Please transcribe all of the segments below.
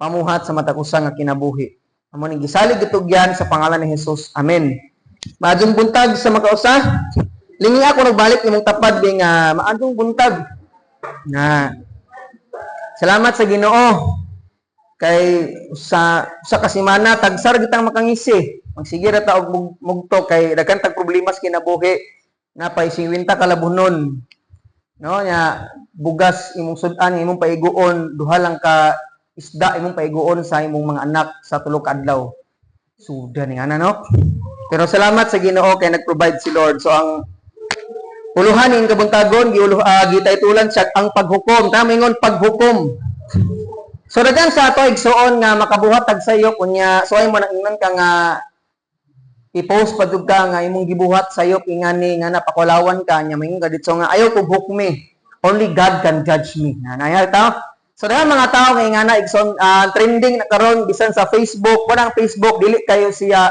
pamuhat sa matag usa nga kinabuhi. Amo ning gisalig gitugyan sa pangalan ni Jesus. Amen. Maadtong buntag sa makausa. Lingi ako nagbalik imong tapad ding maadtong buntag. Salamat sa Ginoo. Kay sa kasimana tagsar gitang makangisi. Magsige ra ta og mugto kay daghan tag problema sa kinabuhi. Napay 50 kalabunon. No nya bugas imong sudan imong paiguon, duha lang ka isda imong paiguon sa imong mga anak sa tulo ka adlaw. Suda ni ana no. Pero salamat sa Ginoo kay nag-provide si Lord. So ang uluhan ning kabuntagon gitaytulan siya ang paghukom. Tama ingon paghukom. So dagan sa ato igsuon nga makabuhat tag sayo kunya so ay mo nang ingnon ka nga i-post padug ka nga imong gibuhat sayo ingani nga napakulawan ka nya mingon ka dito nga ayaw ko hukmi. Only God can judge me. Nanay ta. So dagan mga tao nga ingana igsoon trending na karon bisan sa Facebook, kanang Facebook dili kayo siya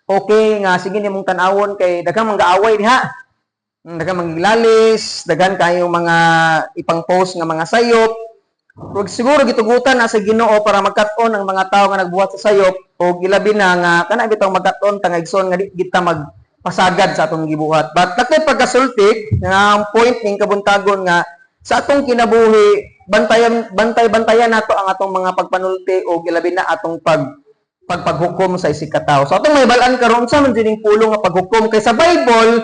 okay nga sige nimong tan-awon kay daghang manggaaway diha. Daghang mangilalis, daghan kayo mga ipang-post nga mga sayop. Ug siguro gitugutan na sa Ginoo para magkat-on ang mga tao nga nagbuhat sa sayop o ilabi na nga kana bitaw magkat-on tanga igsoon nga di kita magpasagad sa atong gibuhat. But lakay pagkasulti nga ang point ning kabuntagon nga sa atong kinabuhi bantay-bantayan nato ang atong mga pagpanulti o ilabi na atong paghukom sa isig ka tawo. So atong mahibalan karon sa man dining pulong nga paghukom kay sa Bible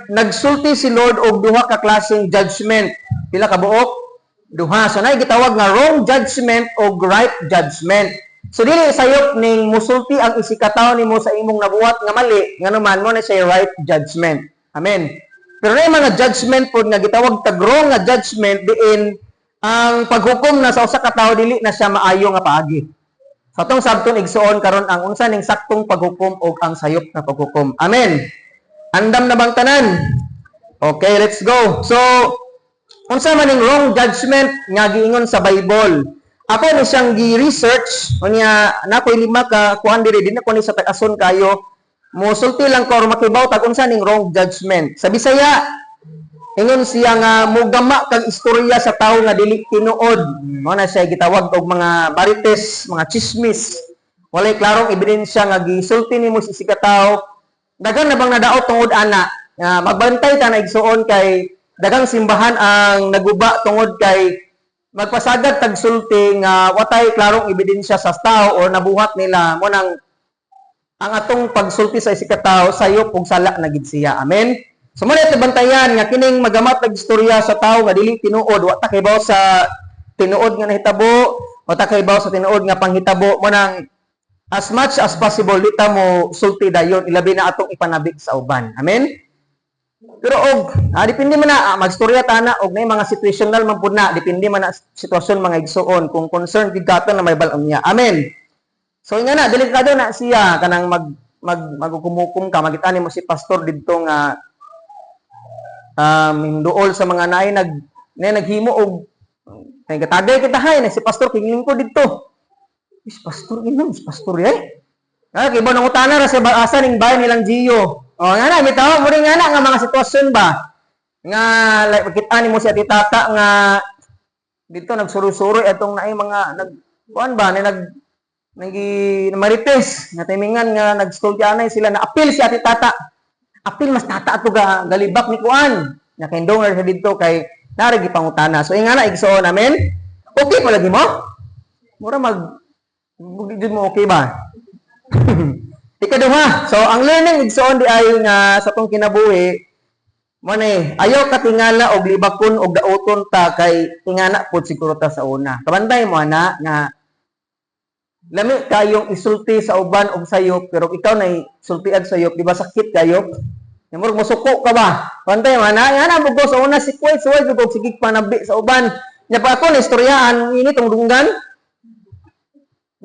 nagsulti si Lord og duha ka klaseng judgment. Pila ka buok? Duha. So nay gitawag nga wrong judgment o right judgment. So dili sayop ning musulti ang isikataw nimo sa imong nabuhat nga mali, nganuman mo na siya right judgment. Amen. Pero nay mga judgment pod nga gitawag tag wrong nga judgment diin ang paghukom na sa usa ka tawo dili na siya maayo nga paagi. Sa atong sabton igsuon karon ang unsa ning saktong paghukom o ang sayop na paghukom. Amen. Andam na bang tanan? Okay, let's go. So unsa man ning wrong judgment nga giingon sa Bible? Ako ni siyang gi-research unya nakoy 5 ka kuan diri dinako ni sa tag-ason kayo. Mosulti lang ko makibaw tag unsa ning wrong judgment. Sa Bisaya ingon siya nga mugama kag istorya sa tawo nga dili tinuod. Mao na siya gitawag og mga marites, mga chismis. Walay klarong ebidensya nga gisulti nimo sa isig ka tawo. Dagan na bang nadaot tungod ana? Magbantay ta na igsuon kay dagang simbahan ang naguba tungod kay magpasagad tag sulti nga watay klarong ebidensya sa tao o nabuhat nila mo nang ang atong pagsulti sa isig ka tawo sayop ug sala na gid siya. Amen. So mo ito bantayan nga kining magamat tag istorya sa tawo nga dili tinuod wa ta kaybaw sa tinuod nga nahitabo o ta kaybaw sa tinuod nga panghitabo mo nang as much as possible dita mo sulti dayon ilabi na atong ipanabik sa uban. Amen. Pero depende man na magstorya ta na og nay mga situational man pud na depende man na sitwasyon mga igsuon kung concerned gid kato na may bal-on niya. Amen. So nga na delikado na siya kanang magkumukum ka magitani mo si pastor didto nga hinduol sa mga naay naghimo og nagatagay kita hay na si pastor kingling ko didto. Is pastor inom, is pastor ay. Kay ba nang utana ra sa asa ning bayan nilang Gio. Nga na, bitaw mo rin nga na nga mga sitwasyon ba? Nga, like, makita mo si ati tata nga dito nagsuro-suro itong naay mga kuan ba, marites, nga timingan nga nagstudyanay sila na apil si ati tata. Apil mas tata ato galibak ni kuan. Nga kindong ra dito kay narigi pangutana. So nga na igsuon namin. Okay pa lagi mo? Mura bugid mo okay ba? Ikaduha, so ang learning igsoon di ay nga sa tong kinabuhi mo ni ayaw ka tingala og libakon og daoton ta kay tingana pud siguro ta sa una. Kabantay mo ana nga lami kayong isulti sa uban og sayop pero ikaw nay sultian sayop di ba sakit kayo? Namurog mosuko ka ba? Kabantay mo ana nga na bugo sa una si kuy suway jud og sigig panabi sa uban. Nya pa ako na istoryaan ini tong dunggan.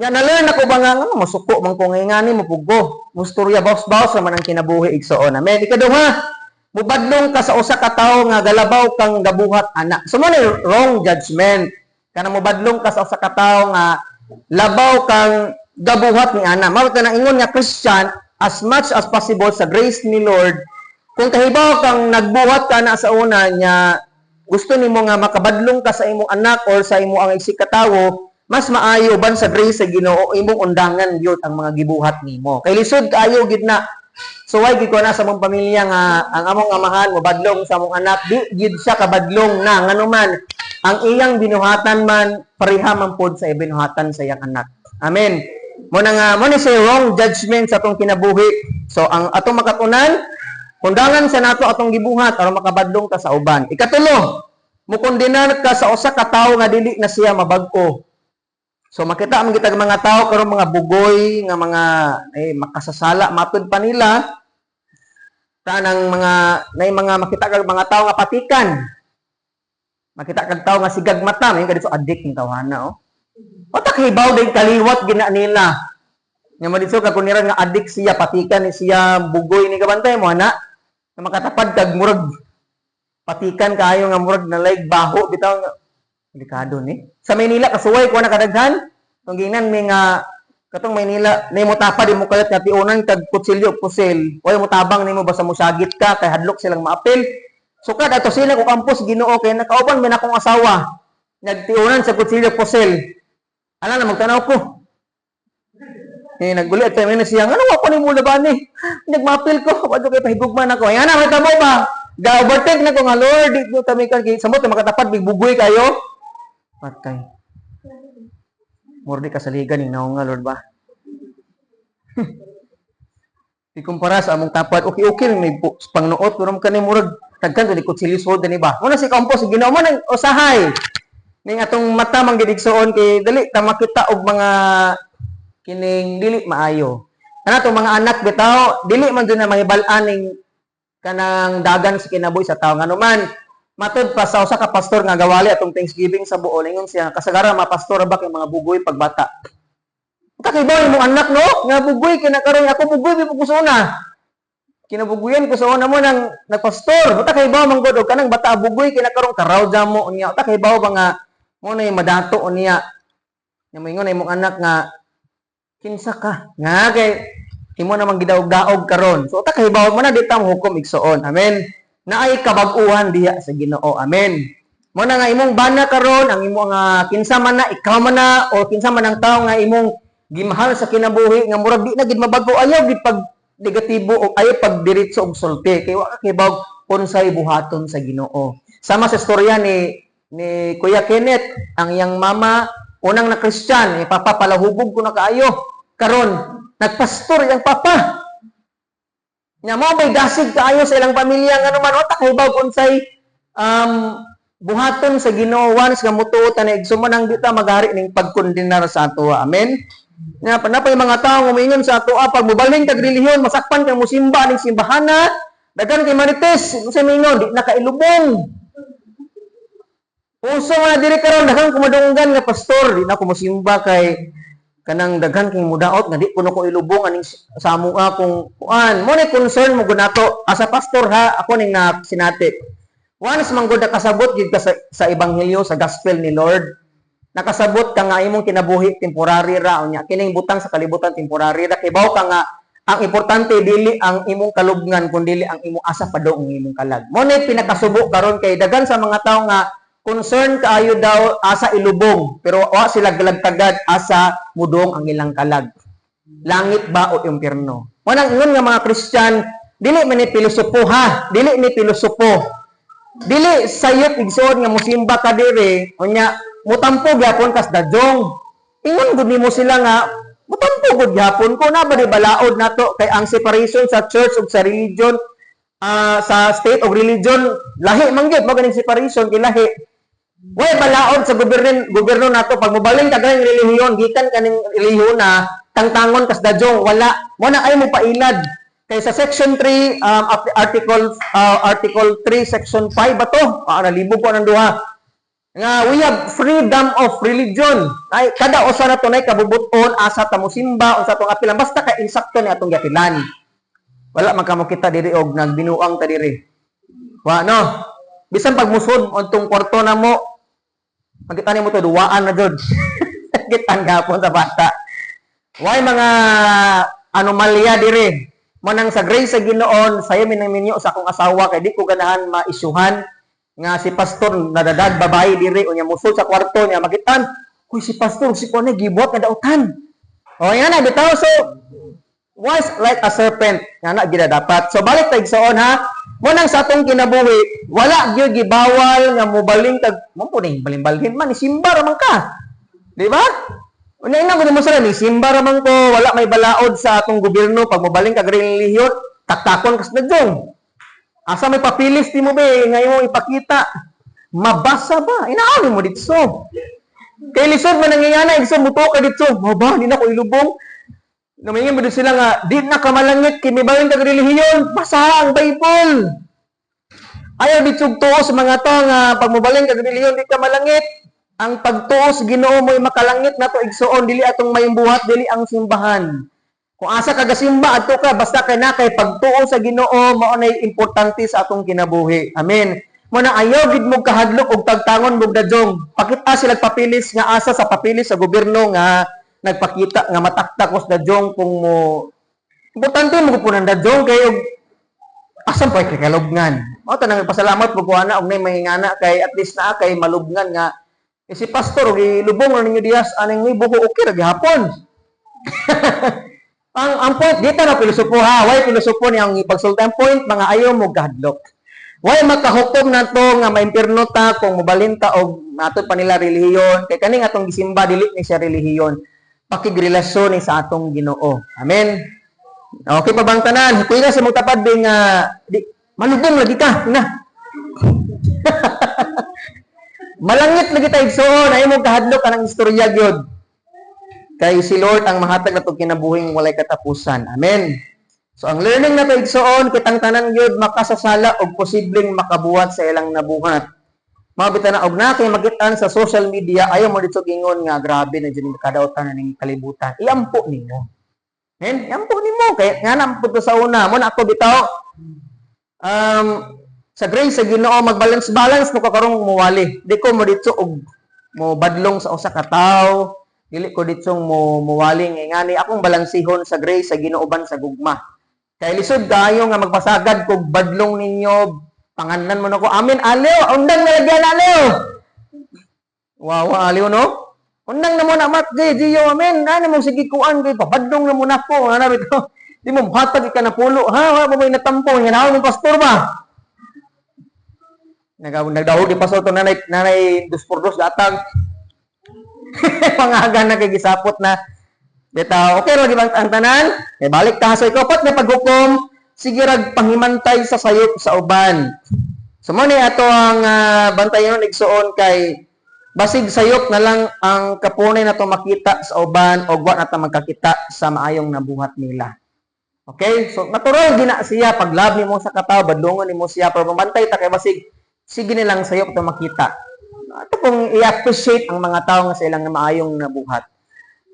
Ya na-learn ako ba nga masuko man ko ngani mo pugo. Mustorya bawas-bawas naman ang kinabuhi igsoon. Amen. Ikaduha, mubadlong ka sa usa ka tawo nga galabaw kang gabuhat ana. So man wrong judgment. Kana mubadlong ka sa usa ka tawo nga labaw kang gabuhat ni ana. Mao ta na ingon nga Christian as much as possible sa grace ni Lord. Kung kahibaw kang nagbuhat ka na sa una nya gusto nimo nga makabadlong ka sa imong anak or sa imo ang isig katawo, mas maayo ban sa grace sa Ginoo imong undangan gyud ang mga gibuhat nimo. Kay lisod kaayo gid na. So why gid ko na sa mong pamilya nga ang among amahan mobadlong sa among anak, di gid siya kabadlong na nganuman ang iyang binuhatan man pareha man pod sa binuhatan sa iyang anak. Amen. Mo ni say wrong judgment sa atong kinabuhi. So ang atong makatunan, undangan sa nato atong gibuhat aron makabadlong ta sa uban. Ikatulo, mukondenar ka sa usa ka tawo nga dili na siya mabag-o. So makita man kita mga tao karon mga bugoy nga mga makasasala matud pa nila tanang mga makita kag mga tao nga patikan. Makita kag tao nga sigag mata, may kadto addict ng tawhana Otak hibaw day kaliwat gina nila. Nga madito ka kuniran nga addict siya patikan ni siya bugoy ni kabantay mo ana. Nga makatapad kag murag patikan kayo nga murag na like baho bitaw nga delikado ni. Sa Maynila kasuway ko na kadaghan. Tungginan may nga katong Maynila nay mo tapad mo kayat nga tiunan kag kutsilyo pusil. Oy mo tabang nimo basta mo sagit ka kay hadlok silang maapil. So kada ato sila ko kampus Ginoo kay nakauban man akong asawa. Nagtiunan sa kutsilyo pusil. Ala na magtanaw ko. Naggulit tayo na siya. Ano ako ni mo laban ni? Nagmapil ko. Wado kay pahigugman ako. Ayan na, may tamo ba? Ga-overtake na ko nga, Lord. Dito kami kan samot na makatapat, bigbugoy kayo. Patay. Murdi ka sa liga ni naong nga, Lord ba? Ikumpara sa among tapat, okay, may pangnuot. Pero ka ni murag, tagkan ko ni kutsilisod, ni ba? Muna si Kampos, ginawa mo ng usahay. Ning atong mata mang gidigsoon kay dali ta makita og mga kining dili maayo. Kana tong mga anak bitaw dili man dun na mahibal-an ning kanang dagan sa kinabuhi sa tawo nganuman. Matud pa sa usa ka pastor nga gawali atong Thanksgiving sa Bohol ingon siya kasagaran mga pastor ba kay mga bugoy pagbata. Kakibaw imong anak no nga bugoy kinakaron ako bugoy bi pugusuna. Kinabuguyan ko sa una mo nang nagpastor. Buta kay bawo man god og kanang bata bugoy kinakaron karaw mo unya. Uta kay bawo ba nga mo na madato niya. Nga moingon na imong anak nga kinsa ka? Nga kay imo namang gidaog-daog karon. So uta kay bawo mo na ditang hukom igsoon. Amen. Naay kabag-uhan diha sa Ginoo. Amen. Mo na nga imong bana karon ang imong kinsa man na ikaw man na o kinsa man ang tawo nga imong gimahal sa kinabuhi nga murag di na gid mabago ayaw gid pag negatibo o ayaw pag diretso og sulti kay wa ka kibaw unsay buhaton sa Ginoo. Sama sa istorya ni Kuya Kenneth, ang iyang mama, unang na Christian, papa palahubog ko na kaayo. Karon, nagpastor yung papa. Nga mo may dasig kaayo sa ilang pamilya nga naman, o takibaw unsay buhaton sa Ginoo once nga mutuotan na igsuman ang dita magari ning pagkondenar sa ato. Amen. Nga panapay mga tao umingon sa ato pag mubalhin kag relihiyon masakpan kang musimba ning simbahana, dagan kay marites, sa mingon di nakailubong. Uso nga diri karon daghang kumadunggan nga pastor, di na ko mosimba kay kanang daghan kay mudaot nga di kuno ko ilubong aning sa amo akong kuan. Mo ni concern mo gunato asa pastor ha, ako ning na sinati. Once man gud nakasabot gid ka sa ebanghelyo sa gospel ni Lord. Nakasabot ka nga imong kinabuhi temporary ra unya kining butang sa kalibutan temporary ra kay bawo ka nga ang importante dili ang imong kalubngan kundi ang imong asa padong imong kalag. Mo ni pinakasubo karon kay daghan sa mga tawo nga concern kaayo daw asa ilubong pero wa sila galagtagad asa mudong ang ilang kalag. Langit ba o impyerno? Mo nang ingon nga mga Kristyan dili man ni pilosopo ha, dili ni pilosopo. Dili sayop igsoon nga mosimba ka diri unya mutampo gyapon kas dadyong. Ingon gud nimo sila nga mutampo gud gyapon ko na ba di balaod nato kay ang separation sa church ug sa religion sa state ug religion lahi man gyud mo ganing separation kay lahi. Way balaod sa gobyerno nato pag mobaling ka ganing relihiyon gikan kaning relihiyon na tangtangon kas dadyong wala mo na ay mo pailad kay sa section 3 article 3 section 5 ba to nalibog ko nang duha nga we have freedom of religion ay kada usa na tunay kabubuton asa ta mosimba unsa tong apilan basta ka insakto ni atong giapilan wala man kamo kita diri og nagbinuang ta diri wa no bisan pag musod untong kwarto na mo makita nimo to duwaan na jud gitan gapon sa bata way mga anomalya diri manang sa grace sa Ginoon sayo minyo sa akong asawa kay di ko ganahan maisyuhan nga si pastor nadadag babae diri unya musol sa kwarto niya makitan, "Uy si pastor si kuno gibuhat nga dautan." O yan na bitaw so wise like a serpent nga na gid dapat. So balik tag soon ha. Mo nang sa atong kinabuhi, wala gyud gibawal nga mobaling tag mo po ning balin-balhin man isimba ra man ka. Di ba? Unya ina ko mo sa ni simba ra man ko, wala may balaod sa atong gobyerno pag mobaling kag relihiyon, taktakon kas dadyong. Asa may papilis ti mo be ngayon ipakita. Mabasa ba? Inaani mo ditso. Kay lisod man nangyayana igso muto ka ditso. Mo ba di na ko ilubong. Namingin mo sila nga di na kamalangit kay may bawin kag relihiyon. Basa ang Bible. Ayaw ditsog tuo sa mga tao nga pag mobaling kag relihiyon di ka malangit. Ang pagtuo sa Ginoo mo'y makalangit nato igsoon dili atong mayumbuhat dili ang simbahan. Kung asa ka gasimba adto ka basta kay na kay pagtuo sa Ginoo mao nay importante sa atong kinabuhi. Amen. Mo na ayaw gid mo kahadlok og tagtangon mo dadyong. Pakita sila papilis nga asa sa papilis sa gobyerno nga nagpakita nga mataktak os dadyong kung mo importante mo punan dadyong kay og asan pa kay kalubngan. Mao ta nang pasalamat mo kuana og nay mahingana kay at least naa kay malubngan nga si pastor og ilubong na ninyo diyas aning may buko okay ra gihapon. Ang point dito na pilosopo ha, why pilosopo niyang ipagsulta ang point mga ayaw mo gadlok. Why makahukom na to nga maimpirno ta kung mobalin ta og ato pa nila relihiyon kay kaning atong gisimba dili ni siya relihiyon. Pakigrelasyon ni sa atong Ginoo. Amen. Okay pa bang tanan? Kuya sa mo tapad ding malubong lagi ka na. Malangit lagi ta igsoon ay mo kahadlok anang istorya gyud. Kay si Lord ang mahatag natong kinabuhing walay katapusan. Amen. So ang learning na to igsoon kitang tanan gyud makasasala og posibleng makabuhat sa ilang nabuhat. Mabita na og na kay magitan sa social media ayaw mo dito gingon nga grabe na jud kadautan ning kalibutan. Iampo nimo. Amen. Iampo nimo kay nga na pud sa una mo na ako bitaw sa grace sa Ginoo magbalance-balance mo kakarong muwali. Di ko mo dito og mo badlong sa usa ka tawo. Dili ko ditsong muwaling ngani akong balansihon sa grace sa Ginooban sa gugma. Kay lisod kayo nga magpasagad kog badlong ninyo panganan mo nako. Amen. Aliw, undang nalagyan aliw. Wow, aliw no? Undang na mo na mat Gio, amen. Ano mo sige kuan kay papadlong na mo nako. Ano bito? Di mo hatag ka na pulo. Ha, wa mo may natampo nga naon mo pastor ba? Nagdaog di pastor to nanay 2x2 gatag. Pangagan na kay gisapot na bitaw okay ra di bang ang tanan kay balik ta sa ikapat na paghukom sige rag panghimantay sa sayop sa uban so mo ni ato ang bantayon igsuon kay basig sayop na lang ang kapunay nato makita sa uban og wa nata magkakita sa maayong nabuhat nila. Okay, so natural gina siya paglab nimo sa katawo badlongon nimo siya pero bantay ta kay basig sige nilang sayop to makita. Ito pong i-appreciate ang mga tao nga sa ilang maayong nabuhat.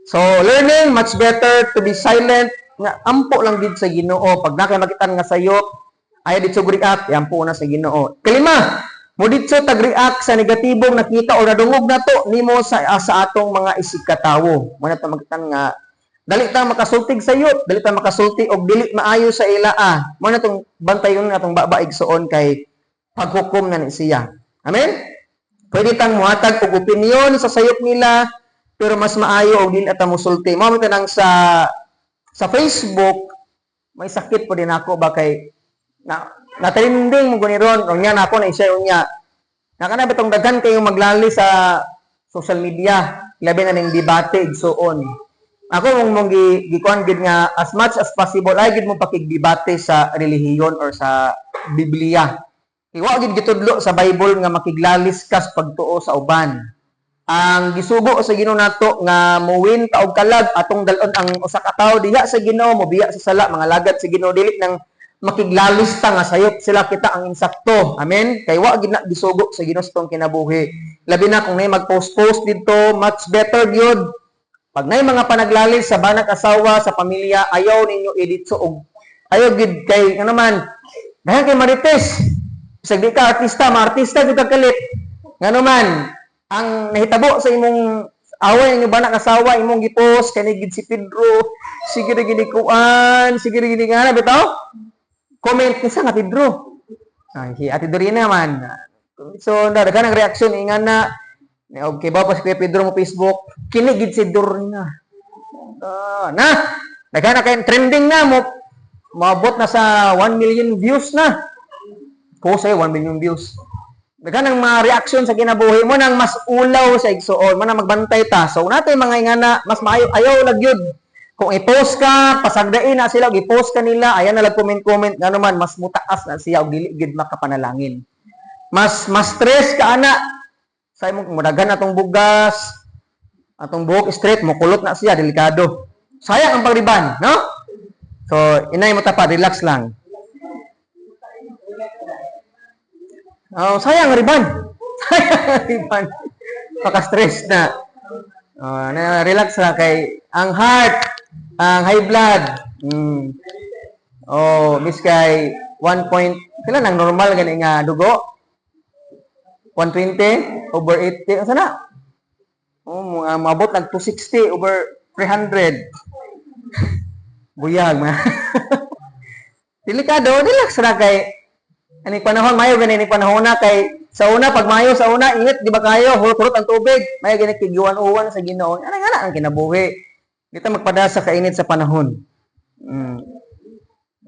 So, learning, much better to be silent. Nga, ampo lang din sa Ginoo. Pag nakamakitan nga sayop, ayaw dito react, ampo na sa Ginoo. Kalima, mo dito tag-react sa negatibong nakita o nadungog na to, nimo sa atong mga isigkatawo. Muna ito makitan nga, dali tang makasultig sayop, dali tang makasulti o dili maayo sa ilaa. Muna itong bantayon nga itong babaig soon kay paghukom na ni siya. Amen? Pwede tang muhatag og opinyon sa sayop nila pero mas maayo og dili ata musulti. Mao tanang sa Facebook may sakit po din ako ba kay natrending mo guni ron unya na ako na i-share unya. Nakana bitong daghan kayong maglali sa social media labi na ning debate igsuon. Ako mong gikuan gid nga as much as possible ay gid mo pakigdebate sa relihiyon or sa Biblia. Wa gid gitudlo sa Bible nga makiglalis kas pagtuo sa uban. Ang gisugo sa Ginoo nato nga muwin ta og kalag atong dalon ang usa ka tawo diha sa Ginoo mobiya sa sala mga lagad sa Ginoo dili nang makiglalis ta nga sayop sila kita ang insakto. Amen. Kay wa gid na gisugo sa Ginoo tong kinabuhi. Labi na kung nay mag-post dito, much better gyud. Pag nay mga panaglalis sa banak asawa sa pamilya, ayaw ninyo editso og ayaw gid kay ano man. Dahil kay marites Bisag di ka artista, ma-artista di ka kalit. Ngano man, ang nahitabo sa imong away ninyo ba nakasawa imong gipost kani gid si Pedro, sige ra gid kuan, sige ra gid nga bitaw. Comment kinsa nga Pedro? Ay, si Ate Dorina man. So daghan ang reaction ingan na okay ba pa si Kuya Pedro mo Facebook kinigid si Dorna. Na daghan na kay trending na mo maabot na sa 1 million views na. Ko say 1 million views. Daghan ang mga reaction sa kinabuhi mo nang mas ulaw sa igsuon, man magbantay ta. So natay mga ingana mas maayo ayaw lang gyud. Kung i-post ka, pasagdain na sila, i-post ka nila, ayan na lang comment, nga naman, mas mutaas na siya, o dili gid makapanalangin. Mas stress ka, ana. Sa imong mudagan atong bugas, atong buhok straight, mukulot na siya, delikado. Sayang ang pagriban, no? So, inay mo tapa, relax lang. Oh, sayang ang riban. Sayang ang riban. Paka-stress na. Relax lang kay ang heart, ang high blood. Miss kay 1 point, kailan ang normal gani nga dugo? 120 over 80. Asa na? Maabot ng 260 over 300. Buyag man. Delikado, relax ra kay ani panahon mayo gani ni panahon na kay sa una pag mayo sa una init di ba kayo hurot ang tubig mayo gani kiguan-uwan sa Ginoo. Ana ang kinabuhi. Dito magpadasa ka init sa panahon.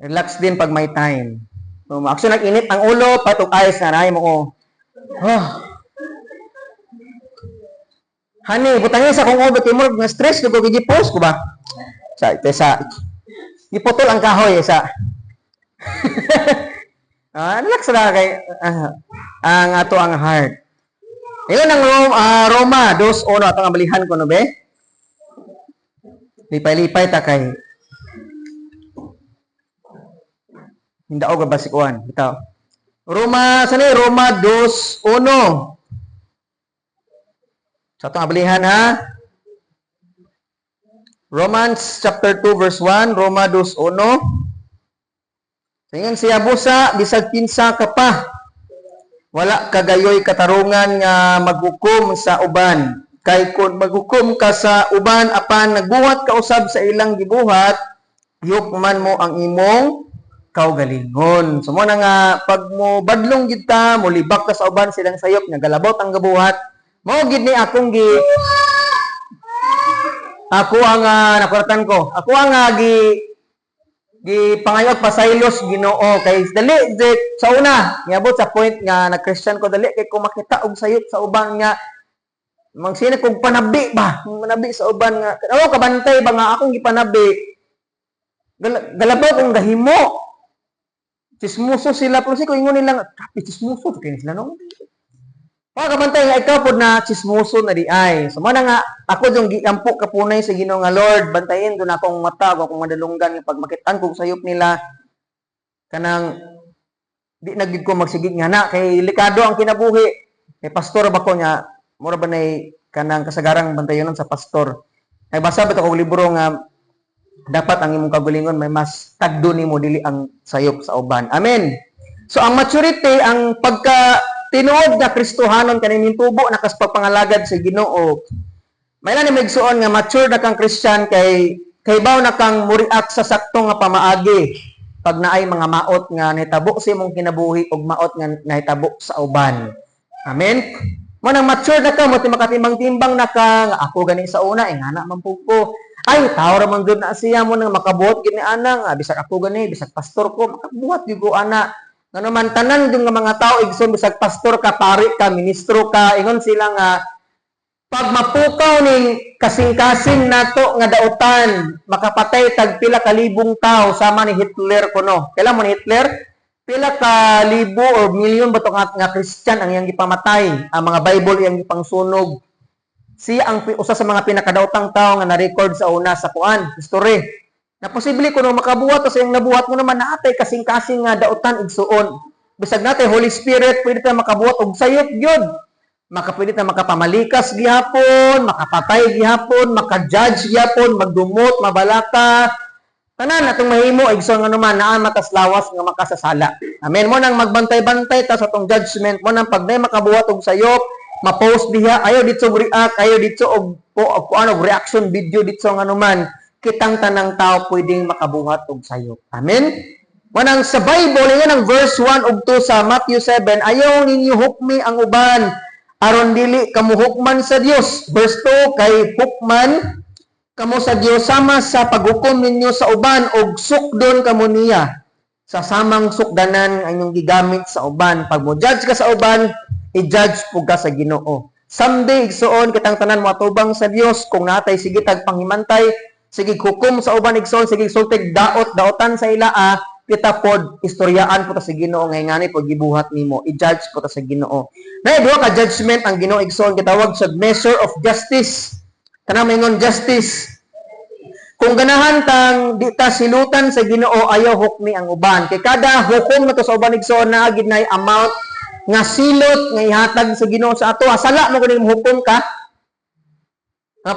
Relax din pag may time. So, action nag-init ang ulo, patog ayos na ray mo. Hani, butangin sa kung ubot mo nga stress dugo gigi-post ko ba? Sa giputol ang kahoy sa. Relax ra kay ang ato ang heart. Iyon ang Roma 2:1 atong abalihan ko no be. Lipay-lipay ta kay hindaog ga basikuan bitaw. Roma 2:1. Sa atong abalihan ha. Romans chapter 2 verse 1, Roma 2:1. Tingin siya busa bisag kinsa ka pa. Wala kagayoy katarungan nga maghukom sa uban. Kay kung maghukom ka sa uban apan nagbuhat ka usab sa ilang gibuhat, yuk man mo ang imong kaugalingon. So mo na nga pag mo badlong gid ta, mo libak ka sa uban silang sayop nga galabot ang gabuhat, mao gid ni akong ako ang nakuratan ko. Ako ang pangayot pasaylos Ginoo kay dali sa una niabot sa point nga nag-Christian ko dali kay ko makita og sayop sa uban nga magsina kog panabi ba manabi sa uban nga kabantay ba nga akong gipanabi galabaw kong gahimo chismoso sila pero ko ingon nila grabe chismoso kay sila no kabantay nga ikaw pod na chismoso na di ay so mo na nga ako yung giampo kapunay sa Ginoo nga Lord bantayin do na akong mata akong madalunggan pag makitaan kog sayop nila kanang di nagid ko magsigig nga na kay likado ang kinabuhi kay pastor ba ko nya mura ba nay kanang kasagarang bantayonon sa pastor. Ay basa ba ko libro nga dapat ang imong kagalingon may mas tagdo nimo dili ang sayop sa uban. Amen. So ang maturity, ang pagka tinuod na Kristohanon kaning tubo nakas pagpangalagad sa Ginoo. May lang migsuon nga mature na kang Christian kay baw na kang muriak sa sakto nga pamaagi pag naay mga maot nga nahitabo sa imong kinabuhi ug maot nga nahitabo sa uban. Amen. Mo nang mature na ka, mo makatimbang-timbang na ka, nga ako gani sa una, ngana man po ko. Ay, tao raman gud na siya mo nang makabuhat gini ana nga bisag ako gani, bisag pastor ko, makabuhat gyud ko ana. Ngano man tanan yung mga tao igsoon bisag pastor ka, pari ka, ministro ka, ingon sila nga pag mapukaw ning kasing-kasing nato nga dautan, makapatay tag pila ka libong tao sama ni Hitler kuno. Kailan mo ni Hitler? Pila ka libo o milyon ba ito nga Christian ang iyang gipamatay, ang mga Bible iyang gipangsunog. Siya ang usa sa mga pinakadaotang tao nga na-record sa una sa kuan, history. Na posible kuno makabuhat o sa iyang nabuhat mo naman naatay kasing-kasing nga dautan igsuon. Bisag natay Holy Spirit, pwede ta makabuhat og sayop gyud. Pwede ta makapamalikas gihapon, makapatay gihapon, maka-judge gihapon, magdumot, mabalaka. Tanan atong mahimo igsoon nga naman naa matas lawas nga makasasala. Amen mo nang magbantay-bantay ta sa atong judgment mo nang pag nay makabuhat og sayop, ma-post diha, ayo dito react, ayo dito og reaction video dito nga naman, kitang tanang tao pwedeng makabuhat og sayop. Amen. Manang sa Bible, yan ang verse 1 ug 2 sa Matthew 7, ayaw ninyo hukmi ang uban, aron dili kamo hukman sa Dios. Verse 2, kay hukman kamo sa Dios sama sa paghukom ninyo sa uban ug sukdon kamo niya. Sa samang sukdanan ang inyong gigamit sa uban. Pag mo judge ka sa uban, i-judge po ka sa Ginoo. Someday, igsoon kitang tanan mo atubang sa Dios kung natay sige tag panghimantay, sige hukom sa uban igsoon, sige sultig daotan sa ilaa, kita pod istoryaan po ta sa Ginoo ngay ngani pag gibuhat nimo, i-judge po ta sa Ginoo. Nay duha ka judgment ang Ginoo igsoon gitawag sa measure of justice. Kana maingon justice. Kung ganahan tang di ta silutan sa Ginoo ayaw hukmi ang uban. Kay kada hukom nato sa uban igsoon naa gid nay amount nga silot nga ihatag sa Ginoo sa ato. Sala mo kuning hukom ka.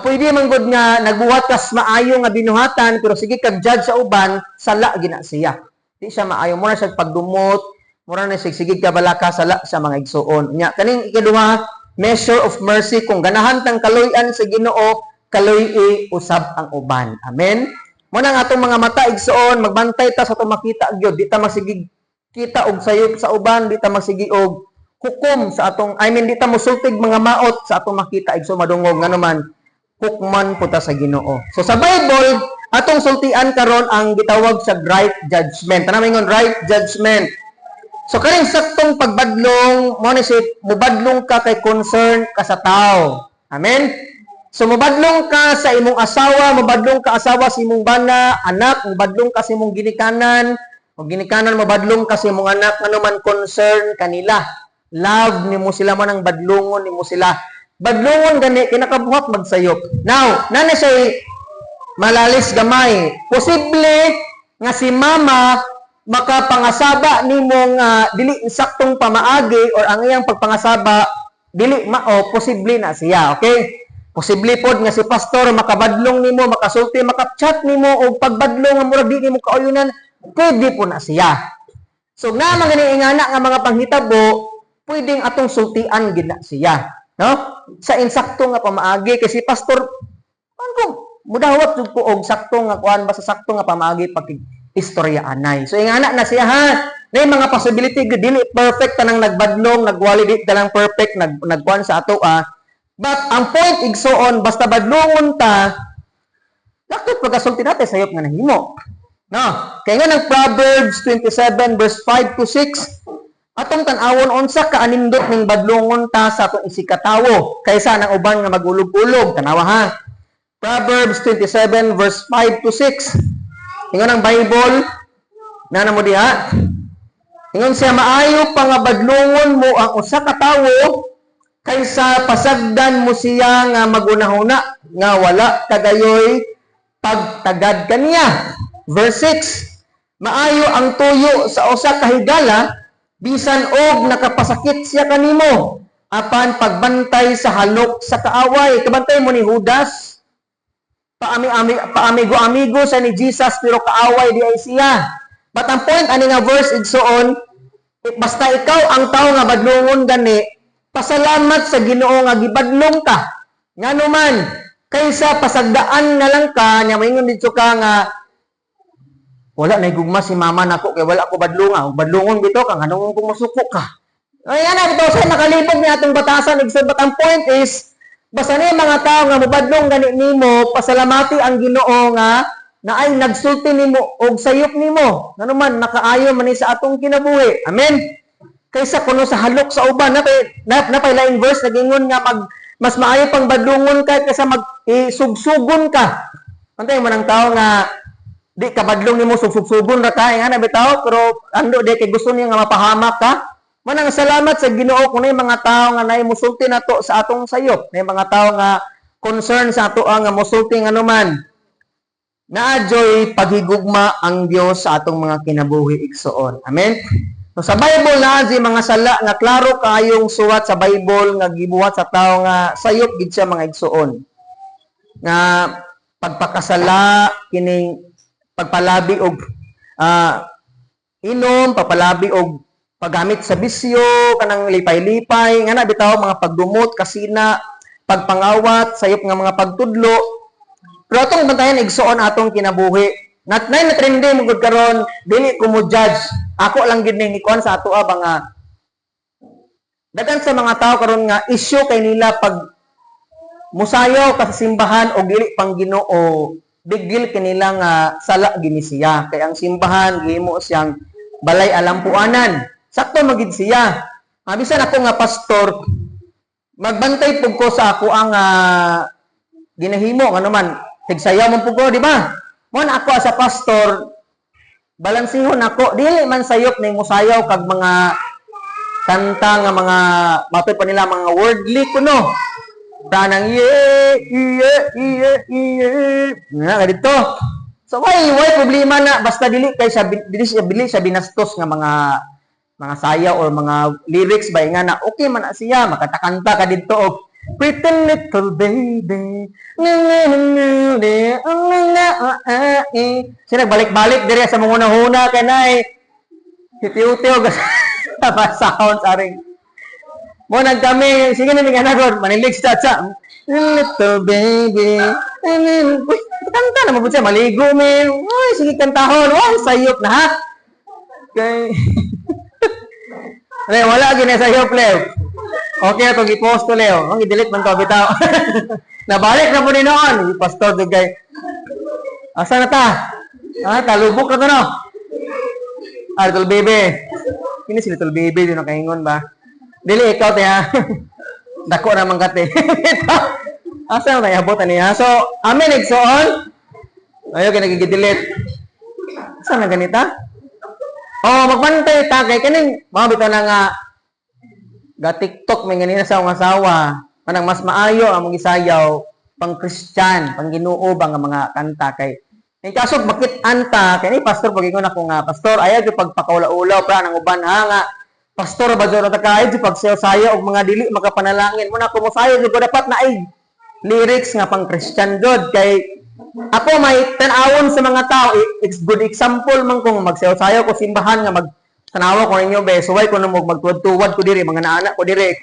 Pwede man gud nga nagbuhat kas maayo nga binuhatan pero sige kag judge sa uban sala gina siya. Di siya maayo mo na siya pagdumot, mo na sige ka balaka sala sa mga igsoon. Nya kaning ikaduha measure of mercy kung ganahan tang kaloy-an sa Ginoo kaloy usab ang uban. Amen. Mo nang atong mga mata igsoon magbantay ta sa atong makita gyud di ta masigig kita og sayop sa uban, di ta masigig og hukom sa atong di ta mosultig mga maot sa atong makita igsoon madungog nganuman hukman po ta sa Ginoo. So sa Bible atong sultian karon ang gitawag sa right judgment. Tanang ingon right judgment. So kaning saktong pagbadlong mo ni si mubadlong ka kay concern ka sa tao. Amen. So, mabadlong ka sa imong asawa, mabadlong ka asawa sa imong bana, anak, mabadlong ka sa imong ginikanan, o ginikanan, mabadlong ka sa imong anak, ano man concern kanila. Love nimo sila man ang badlongon nimo sila. Badlongon gani, kinakabuhat magsayop. Now, nana siya malalis gamay. Posible nga si mama makapangasaba nimong dili saktong pamaagi or ang iyang pagpangasaba, dili mao, posible na siya, okay? Posible pod nga si pastor makabadlong nimo, makasulti, makapchat nimo og pagbadlong nga murag di nimo kauyunan, pwede po na siya. So na mga ingana nga mga panghitabo, pwedeng atong sultian gid na siya, no? Sa insakto nga pamaagi kay si pastor ano mudawat jud ko og sakto nga kuan basta sakto nga pamaagi pag istorya anay. So ingana na siya ha. Nay mga possibility gid dili perfect tanang nagbadlong, nagwali di talang perfect nagkuan sa ato But ang point igsoon basta badlongon ta dakit pagkasulti natin sayop nga nahimo. No, kay nga ng Proverbs 27 verse 5 to 6 atong tan-awon unsa ka anindot ning badlongon ta sa atong isikatawo kaysa nang uban nga magulog-ulog. Tanawa ha. Proverbs 27 verse 5 to 6. Ingon ang Bible na mo diha. Ingon siya maayo pa nga badlongon mo ang usa ka tawo kaysa pasagdan mo siya nga magunahuna nga wala kagayoy pagtagad kaniya. Verse 6. Maayo ang tuyo sa usa ka higala bisan og nakapasakit siya kanimo apan pagbantay sa halok sa kaaway. Kabantay mo ni Judas paamigo-amigo sa ni Jesus pero kaaway di ay siya. But ang point ani nga verse igsoon basta ikaw ang tao nga badlongon gani pasalamat sa Ginoo nga gibadlong ka. Ngano man kaysa pasagdaan na lang ka nya moingon didto ka nga wala na gugma si mama nako kay wala ko badlonga. Badlongon bitaw ka nganong kung masuko ka. Ay ana bitaw sa nakalibog ni atong batasan igsoon but ang point is basta ni mga tao nga mobadlong gani nimo pasalamati ang Ginoo nga na ay nagsulti nimo og sayop nimo. Ngano man nakaayo man ni sa atong kinabuhi. Amen. Kaysa kuno sa halok sa uban napay laing verse nagingon nga mas maayo pang badlongon ka kaysa isugsugon ka. Antay man ang tao nga di ka badlong nimo sugsugon ra ka nga bitaw pero ando di kay gusto niya nga mapahamak ka. Manang salamat sa Ginoo kuno mga tao nga nay musulti nato sa atong sayop. May mga tao nga concern sa ato nga musulti nganuman. Naadyoy paghigugma ang Dios sa atong mga kinabuhi igsoon. Amen. So, sa Bible na mga sala nga klaro kayong suwat sa Bible nga gibuhat sa tao nga sayop gid siya mga igsoon. Nga pagpakasala kining pagpalabi og inom, papalabi og paggamit sa bisyo, kanang lipay-lipay, nga na bitaw mga pagdumot, kasina, pagpangawat, sayop nga mga pagtudlo. Pero atong bantayan igsoon atong kinabuhi na trending mo gud karon, dili ko mo judge. Ako lang gid ning ikuan sa ato ba nga dagan sa mga tao karon nga issue kay nila pag musayaw ka sa simbahan o dili pang Ginoo, big deal kanila nga sala gini siya. Kay ang simbahan gihimo siyang balay alampuanan. Sakto magid siya. Bisan ako nga pastor, magbantay pug ko sa ako ang ginahimo ano man, tigsayaw man pug ko, di ba? Mo na ako sa pastor, balansihon ako, dili man sayop ning musayaw kag mga kanta nga mga matoy pa nila mga wordly kuno. Tanang nga dito. So why problema na basta dili siya binastos nga mga sayaw or mga lyrics ba nga na okay man na siya makatakanta ka dito og pretend little baby. Sila balik-balik diri sa mga una-una kanay. Hitiw-tiw sa sounds aring. Mo nagkami, sige na nga nagod, manilig sa little baby. Uy, kanta na mabut siya, maligo men. Uy, sige kantahon. Uy, sayop na ha. Okay. Wala gina sayop, Leo. Okay, ito gipost ko, Leo. Ang i-delete man to, bitaw. Nabalik na po ni noon. Pastor, dugay. Asa na ta? Talubok na to, no? Little baby. Kini si little baby, di nakahingon ba? Dili, ikaw, tiya. Dako naman ka, te. Asa na tayo, abutan niya. So, amin, igsoon. Ayaw, kinagigidilate. Asa na ganita? Magpantay ta. Kaya kaning, mga bitaw na nga, ga-tiktok, may ganina sa akong asawa. Manang mas maayo ang mga isayaw, pang Christian, pang Ginoo, bang mga kanta. Kay, yung kaso, bakit anta? Kaya ni, pastor, pag-ingon ako nga, pastor, ayaw yung pagpakaula-ulaw, pra, ng uban, ha, nga, pastor ba dyan na kahit pag sayo-sayo og mga dili makapanalangin mo na kumusayo di ko dapat na ay lyrics nga pang Christian god kay ako may tan-awon sa mga tao good example man kung magsayo-sayo ko simbahan nga tanawa ko ninyo be suway ko nung magtuwad-tuwad ko diri mga naanak ko diri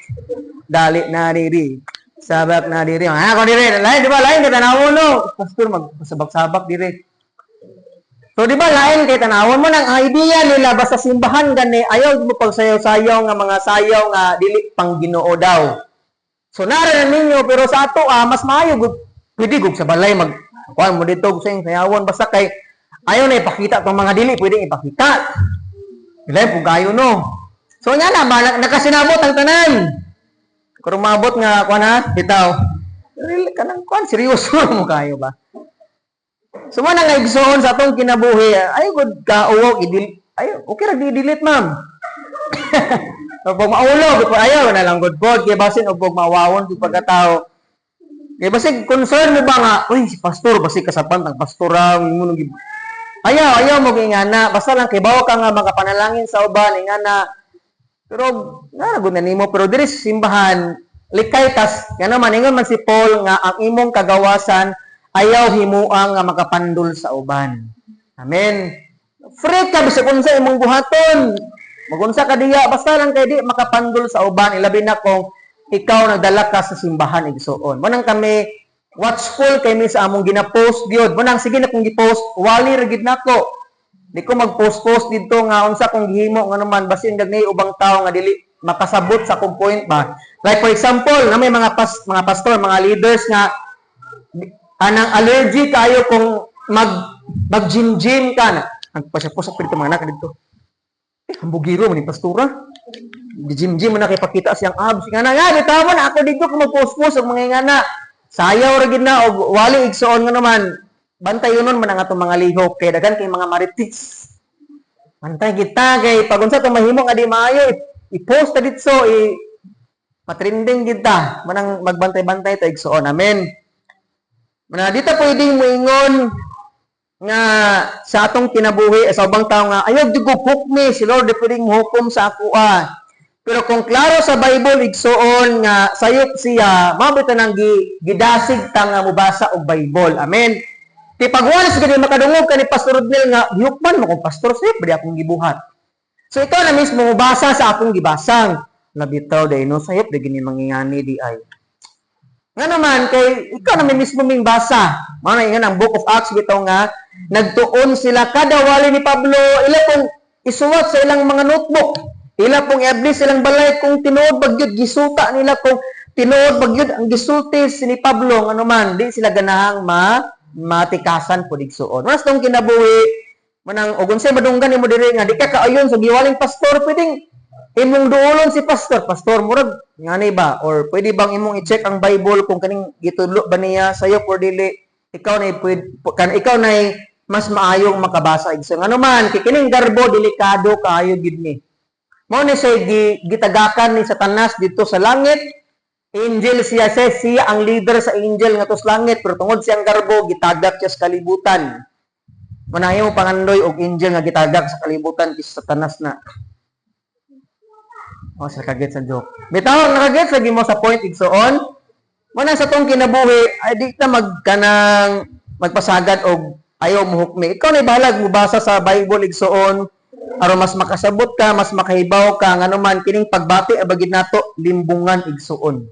dali na diri sabak na diri ko diri lain di ba lain ka tanawon no pastor magsabak-sabak diri. So, di ba, lain kay tanawon mo ng idea nila basta simbahan gani, ayaw mo pagsayaw-sayaw nga mga sayaw nga dili pang Ginoo daw. So, narinig ninyo, pero sa ato, mas maayo, pwede gug sa balay, kuhan mo dito, sa sayawon, basta kay, ayaw na ipakita itong mga dili, pwede ipakita. Ilay po kayo, no? So, nga na, nakasinabot ang tanan. Kung umabot nga, kuhan ha, bitaw. Kanang kuhan, seryoso mo kayo ba? So, man ang igsoon sa atong kinabuhi, ay, good ka, uwag, ay, okay, nag-delete, ma'am. Pag maulog, ayaw na lang, good God, kaya basin, o pag mawawon, kung pagkatao. Kaya basin, concern mo ba nga, uy, si pastor, basin kasapan, ang pastora, ayaw mo, ingana, basta lang, kay bawa ka nga, makapanalangin sa uban, ingana, pero, naragun na nimo, pero diri sa simbahan, likay tas, nga naman, ingon man si Paul, nga, ang imong kagawasan, ayaw himuang nga makapandol sa uban. Amen. Free ka bisag unsa imong buhaton. Magunsa ka diya basta lang kay di makapandol sa uban ilabi na kung ikaw nagdala ka sa simbahan igsoon. Mo nang kami watchful kay mi sa among gina-post gyud. Mo nang sige na kung gi-post wali ra gid nako. Di ko mag-post dito nga unsa kung gihimo nga naman basin gagmay ubang tao nga dili makasabot sa kung point ba. Like for example, na may mga pastor, mga leaders nga anang allergy kayo kung mag-gym ka na. Nagpasya-pusak pa dito mga anak dito. Hambugiro man yung pastura. Gym man nakipakita siyang abs. Nga na nga, bitawan ako dito kung mag-post-post ang mga nga sayaw ra gid na o wali igsoon nga naman. Bantay yun man ang atong mga lihok kay dagan kay mga marites. Bantay kita kay pag unsa tong mahimo nga di maayo i-post ta dito patrending kita. Manang magbantay-bantay ta igsoon. Amen. Na dito pwedeng moingon nga sa atong kinabuhi sa ubang tao nga ayaw di ko hukmi si Lord di pwedeng hukom sa ako pero kung klaro sa Bible igsoon nga sayop siya mabita nang gidasig ta nga mubasa og Bible. Amen. Kay pagwalis gid makadungog ka ni Pastor Rodnel nga hukman mo kung pastor sayop di akong gibuhat. So ikaw na mismo mubasa sa akong gibasang labitaw day no sayop di gini mangingani di ay. Nga naman, kay ikaw na may mismo ming basa. Mga nga ang Book of Acts bitaw nga, nagtuon sila kada wali ni Pablo, ila pong isuwat sa ilang mga notebook, ila pong iabli silang balay kung tinuod bagyod gisuta nila kung tinuod bagyod ang gisulti ni Pablo ano man di sila ganahang matikasan pud igsuon. Mas tong kinabuhi manang og unsay madunggan nimo diri nga di ka kaayon sa giwaling pastor, pwedeng imong duolon si pastor murag ngani ba or pwede bang imong i-check ang Bible kung kaning gitulo ba niya sayo or dili, ikaw na ikaw na mas maayong makabasa igsoon. Ano man kikining garbo delikado kaayo gid ni. Mao ni say gitagakan ni Satanas dito sa langit. Angel siya ang leader sa angel nga tos langit pero tungod siyang garbo gitagak siya sa kalibutan. Manayo pangandoy og angel nga gitagak sa kalibutan kis Satanas na. O, sa kaget sa joke. Bitaw, nakaget lagi mo sa point, igsoon. Muna sa tong kinabuhi, ay di na magpasagad o ayaw muhukmi. Ikaw na bahalag mo basa sa Bible, igsoon. Aron mas makasabot ka, mas makahibaw ka, nga naman, kining pagbati, abagid nato, limbungan, igsoon.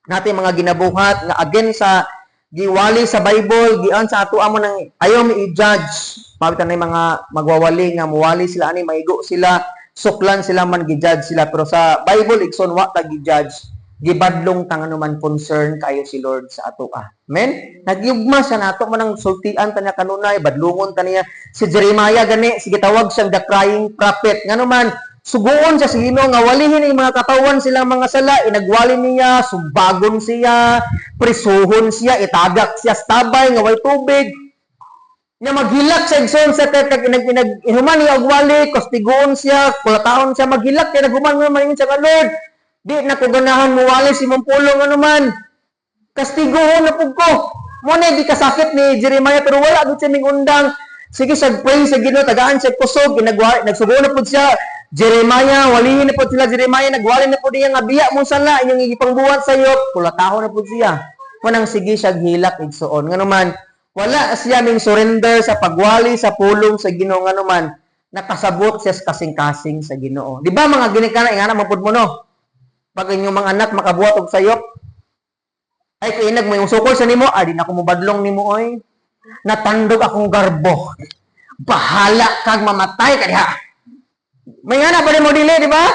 Natin mga ginabuhat, nga again sa giwali sa Bible, gian sa ato amo nang ayaw mi i-judge. Mabitan na mga magwawali, nga muwali sila, ani, maigo sila, suklan sila man gi-judge sila pero sa Bible ikson wa ta gi-judge gibadlong tang anuman concern kayo si Lord sa ato amen. Nagyugma siya nato man ang sultian ta niya kanunay badlungon ta niya si Jeremiah gani sige tawag siyang the crying prophet nganuman suguon siya sa Ginoo nga walihin ang mga katawan silang mga sala inagwali niya sumbagon siya prisuhon siya itagak siya sa tabay nga way tubig nga maghilak sa igsoon sa inuman niya og wali kastiguon siya kulataon siya maghilak kay naghuman nga man siya ka Lord di na ko ganahan mo wali si mampulong ano man kastiguon na pud ko mo na di kasakit ni Jeremiah pero wala gud siya ning undang sige sa pray sa Ginoo tagaan siya kusog nagsugo na pud siya Jeremiah walihin na pud sila Jeremiah nagwali na pud diya nga biya mo sala inyong igipangbuhat sayo kulatahon na pud siya manang sige siya hilak igsoon nganuman wala siya ning surrender sa pagwali sa pulong sa Ginoo nga naman nakasabot siya sa kasing-kasing sa Ginoo. Di ba mga ginikana ingana mapud mo no? Pag inyong mga anak makabuhat og sayop ay kainag mo yung sukol sa nimo di na ko mobadlong nimo oy. Natandog akong garbo. Bahala kag mamatay ka diha. May ana pa mo dili di ba?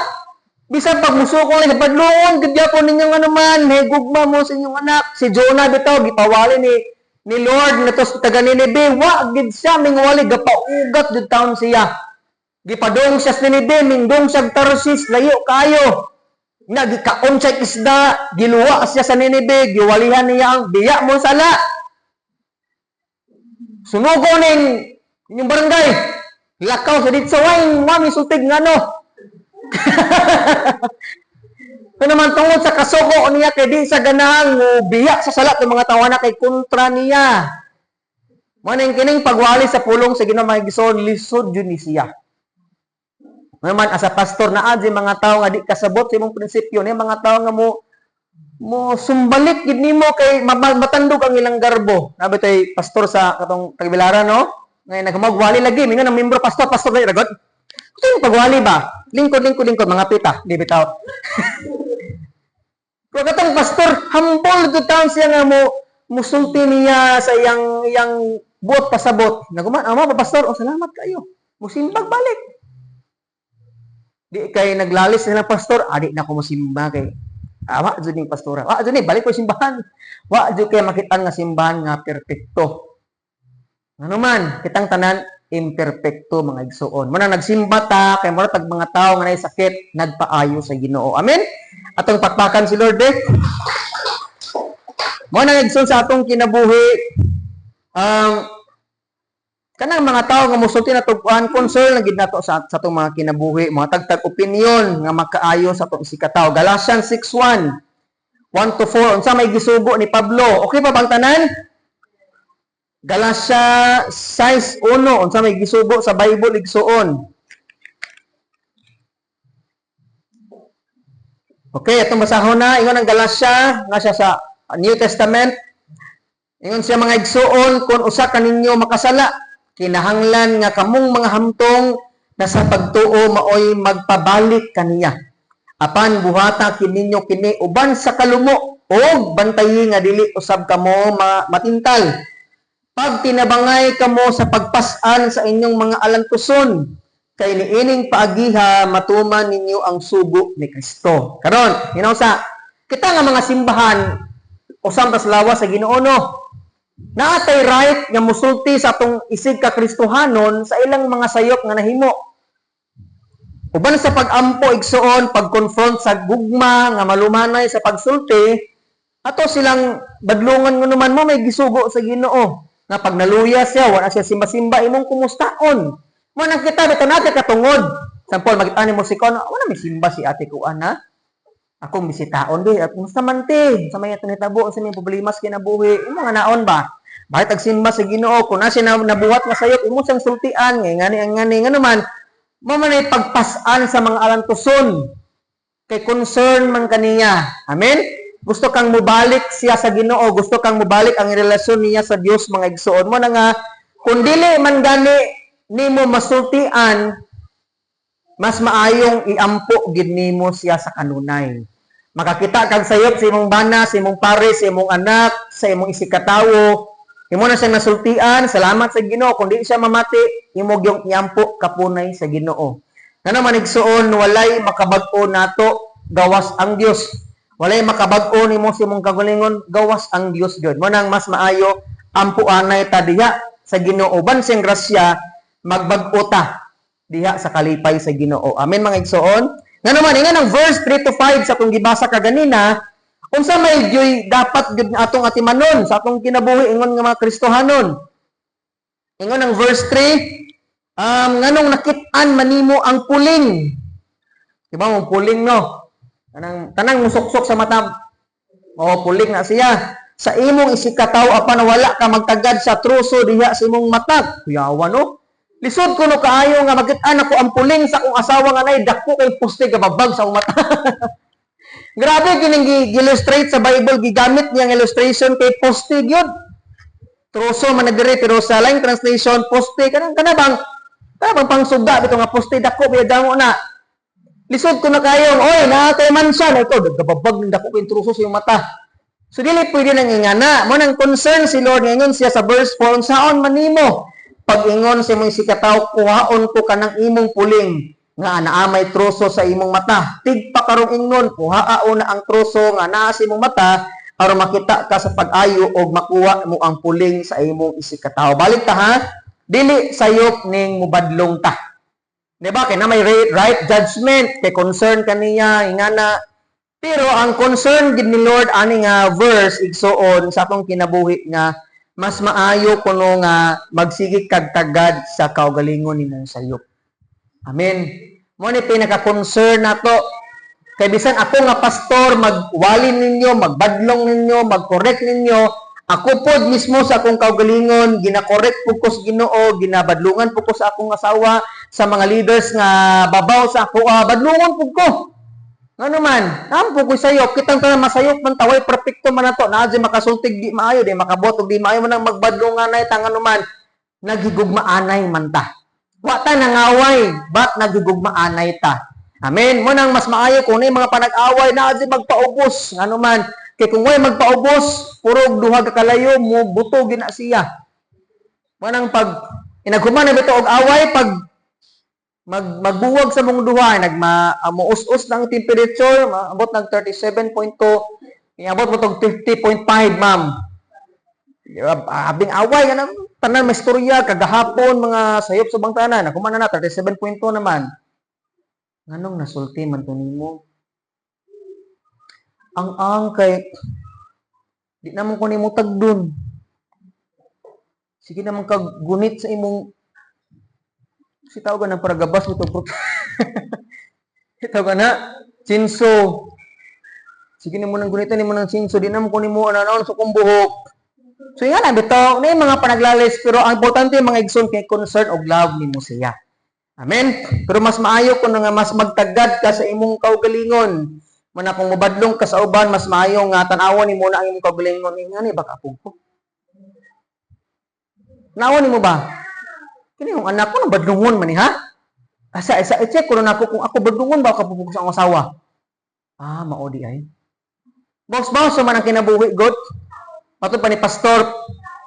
Bisan pag musukol sa badlongon gyapon ninyong ano man higugma mo sa inyong anak. Si Jonah bitaw gipawali ni Lord natos taga Nineve wa gid siya mingwali gapaugat jud taon siya gipadong siya sa Nineve mingdong siya Tarsis layo kayo nagikaon siya isda giluwa siya sa Nineve giwalihan niya ang biya mo sala sunugo ning inyong barangay lakaw sa ditso way mami sutig ngano kung naman tungod sa kasuko niya kay di sa ganahang biyak sa salat ng mga tawana kay kontra niya. Maning kining pagwali sa pulong sa Ginoo mga igsoon lisod jud ni siya. Naman as a pastor naa di mga tawo nga di kasabot sa imong prinsipyo ni mga tawo nga mo sumbalit gid nimo kay matandog ang ilang garbo. Nabi tay pastor sa katong Tagbilaran no? Ngay nagmagwali lagi mingon ang membro pastor lagi ragot. Ito yung pagwali ba? Lingkod, mga pita. Di bitaw. Kung katong pastor, humble to town siya nga musulti niya sa iyang buot pasabot. Naguman, ama pa pastor, salamat kayo. Musimbag balik. Di kay naglalis na pastor, di na ko musimba kay. Wa jud ning pastora. Wa jud ni balik ko simbahan. Wa jud kay makitaan nga simbahan nga perpekto. Ano man, kitang tanan imperfecto mga igsoon. Muna nagsimba ta kay mura tag mga tawo nga nay sakit nagpaayo sa Ginoo. Amen. Atong pakpakan si Lord Muna igsoon sa atong kinabuhi kanang mga tawo nga mosulti na tug-an concern na gid nato sa atong mga kinabuhi, mga tagtag opinion nga makaayo sa atong sikataw. Galatians 6:1 1-4 unsa may gisugo ni Pablo? Okay pa bang tanan? Galatia 6:1 unsa may gisugo sa Bible igsoon. Okay, atong basahon na ingon ang Galatia nga siya sa New Testament. Ingon siya mga igsoon kung usa kaninyo makasala kinahanglan nga kamong mga hamtong na sa pagtuo maoy magpabalik kaniya. Apan buhata kininyo kini uban sa kalumo og bantayi nga dili usab kamo matintal. Pag tinabangay kamo sa pagpasan sa inyong mga alantuson, kay niining paagiha matuman ninyo ang sugo ni Kristo. Karon, sa kita nga mga simbahan usam tas lawas sa Ginoo no. Naatay right nga musulti sa atong isig ka Kristohanon sa ilang mga sayop nga nahimo. Uban sa pag-ampo igsuon, pag-confront sa gugma nga malumanay sa pagsulti, ato silang badlungan nga naman mo may gisugo sa Ginoo. Nga pag naluya siya, wala siya simba-simba imong kumustaon. Mo nang kita bitaw natin katungod. Sampol magitani mo si kon, wala may simba si ate ko ana. Akong bisitaon di, at kumusta man ti? Sa may tunitabo sa may problema sa kinabuhi, imo nga naon ba? Bakit agsimba sa Ginoo kung nasi na nabuhat nga sayop imo sang sultian ngani nga naman mo man ay pagpasan sa mga alantuson kay concern man kaniya. Amen. Gusto kang mubalik siya sa Ginoo, gusto kang mubalik ang relasyon niya sa Dios mga igsoon mo na nga kung dili man gani nimo masultian, mas maayong iampo gid nimo siya sa kanunay. Makakita kag sayop sa imong bana, sa imong pare, sa imong anak, sa imong isikatawo, imo na siyang nasultian, salamat sa Ginoo. Kung di siya mamati, imo gyung iampo kapunay sa Ginoo. Nga naman igsuon, walay makabag-o nato, gawas ang Dios. Walay makabag-o nimo sa imong kagalingon, gawas ang Dios gyud. Mo nang mas maayo ampo anay ta diha sa Ginoo. Ban sing grasya magbag-o ta diha sa kalipay sa Ginoo. Amen mga igsoon. Nga naman, nga ng verse 3 to 5 sa atong gibasa kaganina, unsa may joy dapat gyud atong atimanon sa atong kinabuhi ingon nga mga Kristohanon. Ingon ang verse 3, nganong nakit-an manimo ang puling. Diba mo puling no? Tanang musuksok sa mata. O puling na siya. Sa imong isikataw apan wala ka magtagad sa truso diha sa imong mata. Kuyawa no? Lisod ko no kaayo nga magit-an ako ang puling sa akong asawa nga nay dako kay poste gababag sa akong mata. Grabe kining gi-illustrate sa Bible, gigamit niyang illustration kay poste gyud. Truso man na diri pero sa line translation poste kanang kanabang pangsuga bitaw nga poste dako biya damo na. Lisod ko na kayo, oy na kay man siya na ito gababag ning dako kay truso sa iyong mata. So dili pwede nang ingana. Mo nang concern si Lord ngayon siya sa verse 4 saon man nimo pag-ingon sa imong sikataw, kuhaon ko kanang imong puling nga naamay troso sa imong mata. Tigpa karong ingnon, kuhaa na ang troso nga naa sa imong mata aron makita ka sa pag-ayo og makuha mo ang puling sa imong isikataw. Balik ta ha, dili sayop ning mubadlong ta. Diba? Kaya na may right judgment, kay concern kaniya, ingana. Pero ang concern gid ni Lord ani nga verse igsuon sa atong kinabuhi nga mas maayo kuno nga magsigig kag tagad sa kaugalingon nimong sayop. Amen. Mo ni pinaka-concern nato kay bisan ako nga pastor magwalin ninyo, magbadlong ninyo, mag-correct ninyo, ako pod mismo sa akong kaugalingon gina-correct pud ko sa Ginoo, ginabadlungan pud ko sa akong asawa, sa mga leaders nga babaw sa ako, badlungon pud ko. Ano man, ampo ko sayop, kitang tanan masayop man taway perfecto man nato, naa di makasultig di maayo, di makabot di maayo man ang magbadlong anay tang ano man, nagigugmaanay man ta. Wa ta nangaway, but nagigugmaanay ta. Amen. Mo nang mas maayo kung mga panag-away naa di magpaubos, ano man, kay kung way magpaubos, puro duha ka kalayo mo buto gina siya. Mo nang pag inaghuman na bito og away pag magbuwag sa mong duha, nagmaus-us ng temperature, abot ng 37.2, iabot mo tong 50.5, ma'am. Abing away, tanan may istorya, kagahapon, mga sayop sa bangtanan, nakuman na 37.2 naman. Nganong nasulti man to nimo? Ang kay, di naman ko nimo tagdun. Sige naman kagunit sa imong si tawag ng paragabas mo to. Tawag na chinso. Sige nimo nang gunitan nimo ng chinso, di naman ko nimo anaon sa kong buhok. So yan na bitaw, na mga panaglalis pero ang importante mga igsoon kay concern og love nimo siya. Amen. Pero mas maayo kun nga mas magtagad ka sa imong kaugalingon. Man kung mabadlong ka sa uban, mas maayo nga tan-awon nimo na ang imong kaugalingon ngani baka pugpog. Nawon nimo ba? Kini yung anak ko nang badlungon man ni ha? Asa i-check ko na ako kung ako badlungon ba kapupugos ang asawa. Maodi ay. Boss man ang kinabuhi god. Ato pa ni pastor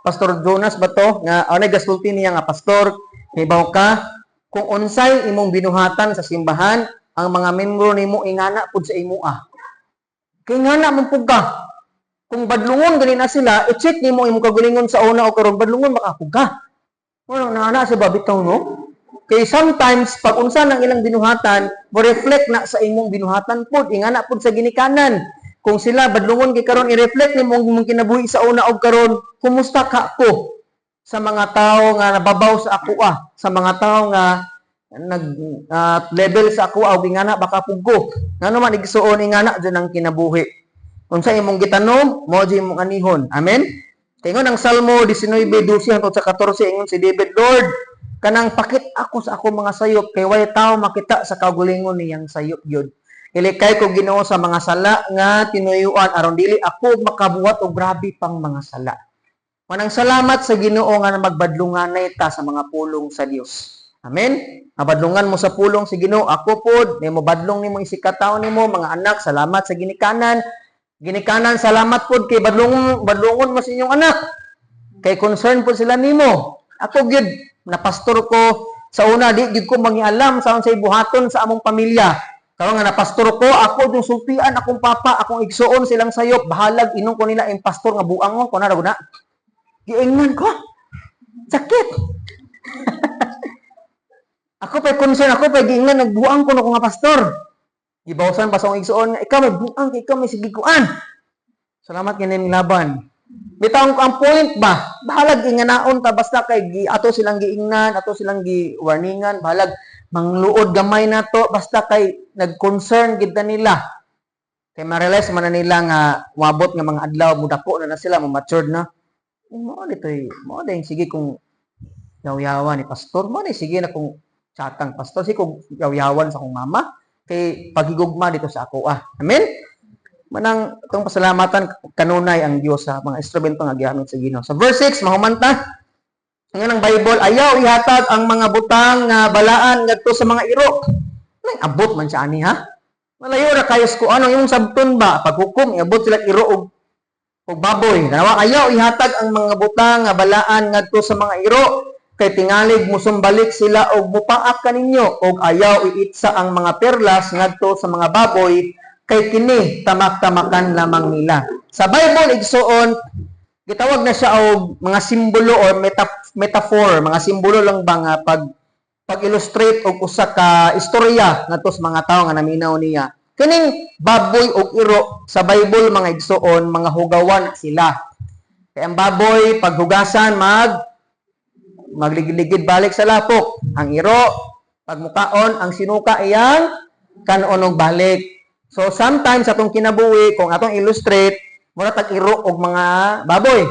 Pastor Jonas ba to? Nga, ano gasulti niya nga, Pastor, hibaw ka, kung unsay imong binuhatan sa simbahan, ang mga membro nimo ingana pud sa imo Kay ngana man pud ka. Kung badlungon gani na sila, i-check nimo imong kagalingon sa una o karon badlungon makapud ka. Wala na sa babitaw no? Kay sometimes pag unsa nang ilang binuhatan, mo reflect na sa imong binuhatan pud, ingana pud sa ginikanan. Kung sila badlungon kay karon i-reflect nimo imong kinabuhi sa una og karon, kumusta ka ko sa mga tao nga nababaw sa ako sa mga tao nga nag level sa ako og ingana baka pugko. Ngano man igsuon ingana dyan ang kinabuhi. Kung sa imong gitanom, mo di imong anihon. Amen. Tingon ang Salmo 19:12 hangtod sa 14 ingon si David, Lord, kanang pakit ako sa ako mga sayop kay way tao makita sa kaugalingon niyang sayop gyud. Ilikay ko Ginoo sa mga sala nga tinuyuan aron dili ako makabuhat og grabe pang mga sala. Manang salamat sa Ginoo nga magbadlunganay ta sa mga pulong sa Dios. Amen. Mabadlungan mo sa pulong si Ginoo. Ako pod, nimo badlong nimo isikataw nimo mga anak, salamat sa ginikanan. Ginikanan salamat pod kay badlongon mo sa inyong anak. Kay concern pod sila nimo. Ako gyud na pastor ko sa una di gyud ko mangialam sa unsay buhaton sa among pamilya. Karon nga na pastor ko, ako yung sultian akong papa, akong igsuon silang sayop, bahalag inong ko nila ang pastor nga buang ko na ra giingnan ko. Sakit. Ako pa'y concern, ako pa'y giingnan, nagbuang ko na ko nga pastor. Gibawsan pa sa akong igsuon, ikaw may buang, ikaw may sigikuan. Salamat kinin laban. Bitaw ko ang point ba? Bahalag inganaon ta basta kay ato silang giingnan, ato silang gi-warningan, bahalag mangluod gamay na to basta kay nag-concern gid nila. Kay ma-realize man na nila nga moabot nga mga adlaw mudako na sila, matured na. Mo dito, sige kung yaw-yawan ni pastor, mo ni sige na kung chatang pastor, sige kung yaw-yawan sa akong mama, kay pagigugma dito sa ako. Amen? Manang itong pasalamatan kanunay ang Dios sa mga instrumento nga gihamit sa Ginoo. Sa verse 6 mahumanta ng Bible, ayaw ihatag ang mga butang nga balaan ngadto sa mga iro. Nang abot man siya ani ha. Malayo ra kayo ko ano yung sabton ba paghukom iabot sila iro og baboy. Kanawa ayaw ihatag ang mga butang nga balaan ngadto sa mga iro kay tingalig musumbalik sila og mupaak kaninyo og ayaw iitsa ang mga perlas ngadto sa mga baboy kay kini tamak-tamakan lamang nila. Sa Bible igsuon gitawag na siya og mga simbolo or metaphor, mga simbolo lang ba nga pag-illustrate og usa ka istorya ngadto sa mga tawo nga naminaw niya. Kining baboy og iro sa Bible mga igsuon, mga hugawan sila. Kay ang baboy paghugasan magligid balik sa lapok. Ang iro pagmukaon ang sinuka iyang kanon og balik. So sometimes atong kinabuhi kung atong illustrate mura tag iro og mga baboy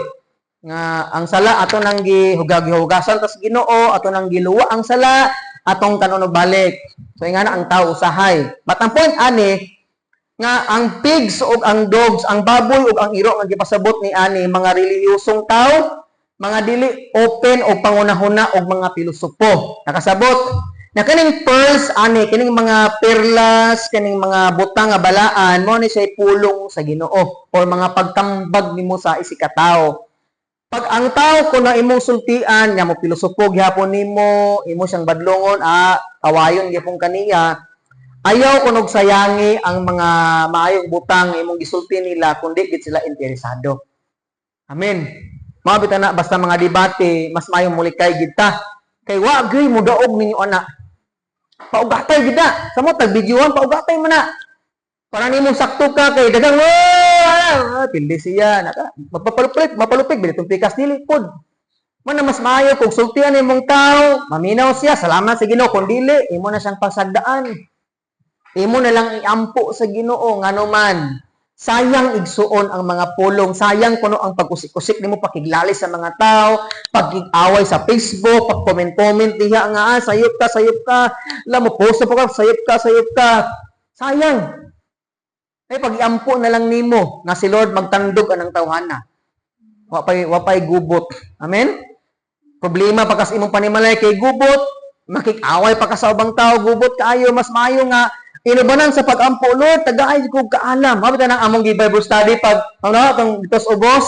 nga ang sala ato nang gihugasan tas Ginoo ato nang giluwa ang sala atong kanon og balik. So ingana ang tao usahay. But ang point ani nga ang pigs ug ang dogs, ang baboy ug ang iro nga gipasabot ni ani mga relihiyosong tao, mga dili open og pangunahuna og mga pilosopo. Nakasabot na kining pearls ani kining mga perlas kining mga butang nga balaan mo ni say pulong sa Ginoo or mga pagtambag nimo sa isikatawo. Pag ang tao ko na imong sultian nya mo pilosopo gyapon nimo imo siyang badlongon kawayon gyapon kaniya ayaw kunog sayangi ang mga maayong butang imong gisulti nila kundi gid sila interesado. Amen. Mao bitan na basta mga debate mas maayong mulikay gid ta kay wa gyud mo daog ninyo ana. Paugatay gid na. Samo tag videoan paugatay man na. Para nimo sakto ka kay dagang pildi siya naka mapalupig binitong pikas dili pod. Man na mas maayo kung sultian imong tao, maminaw siya, salamat sa Ginoo kun dili imo na siyang pasagdaan. Imo na lang iampo sa Ginoo ngano man. Sayang igsuon ang mga pulong, sayang kuno ang pag-usik-usik nimo pakiglalis sa mga tao, pag-away sa Facebook, pag-comment diha nga sayop ka, la mo post pa ka, sayop ka. Sayang. Ay pag-iampo na lang nimo nga si Lord magtandog anang tawhana. Wa pay gubot. Amen. Problema pa kas imong panimalay kay gubot, makik-away pa ka sa ubang tao, gubot kaayo mas maayo nga inubanan sa pag-ampo, Lord, tagaay ko kaalam. Mabita nang among Bible study pag tong ditos ubos.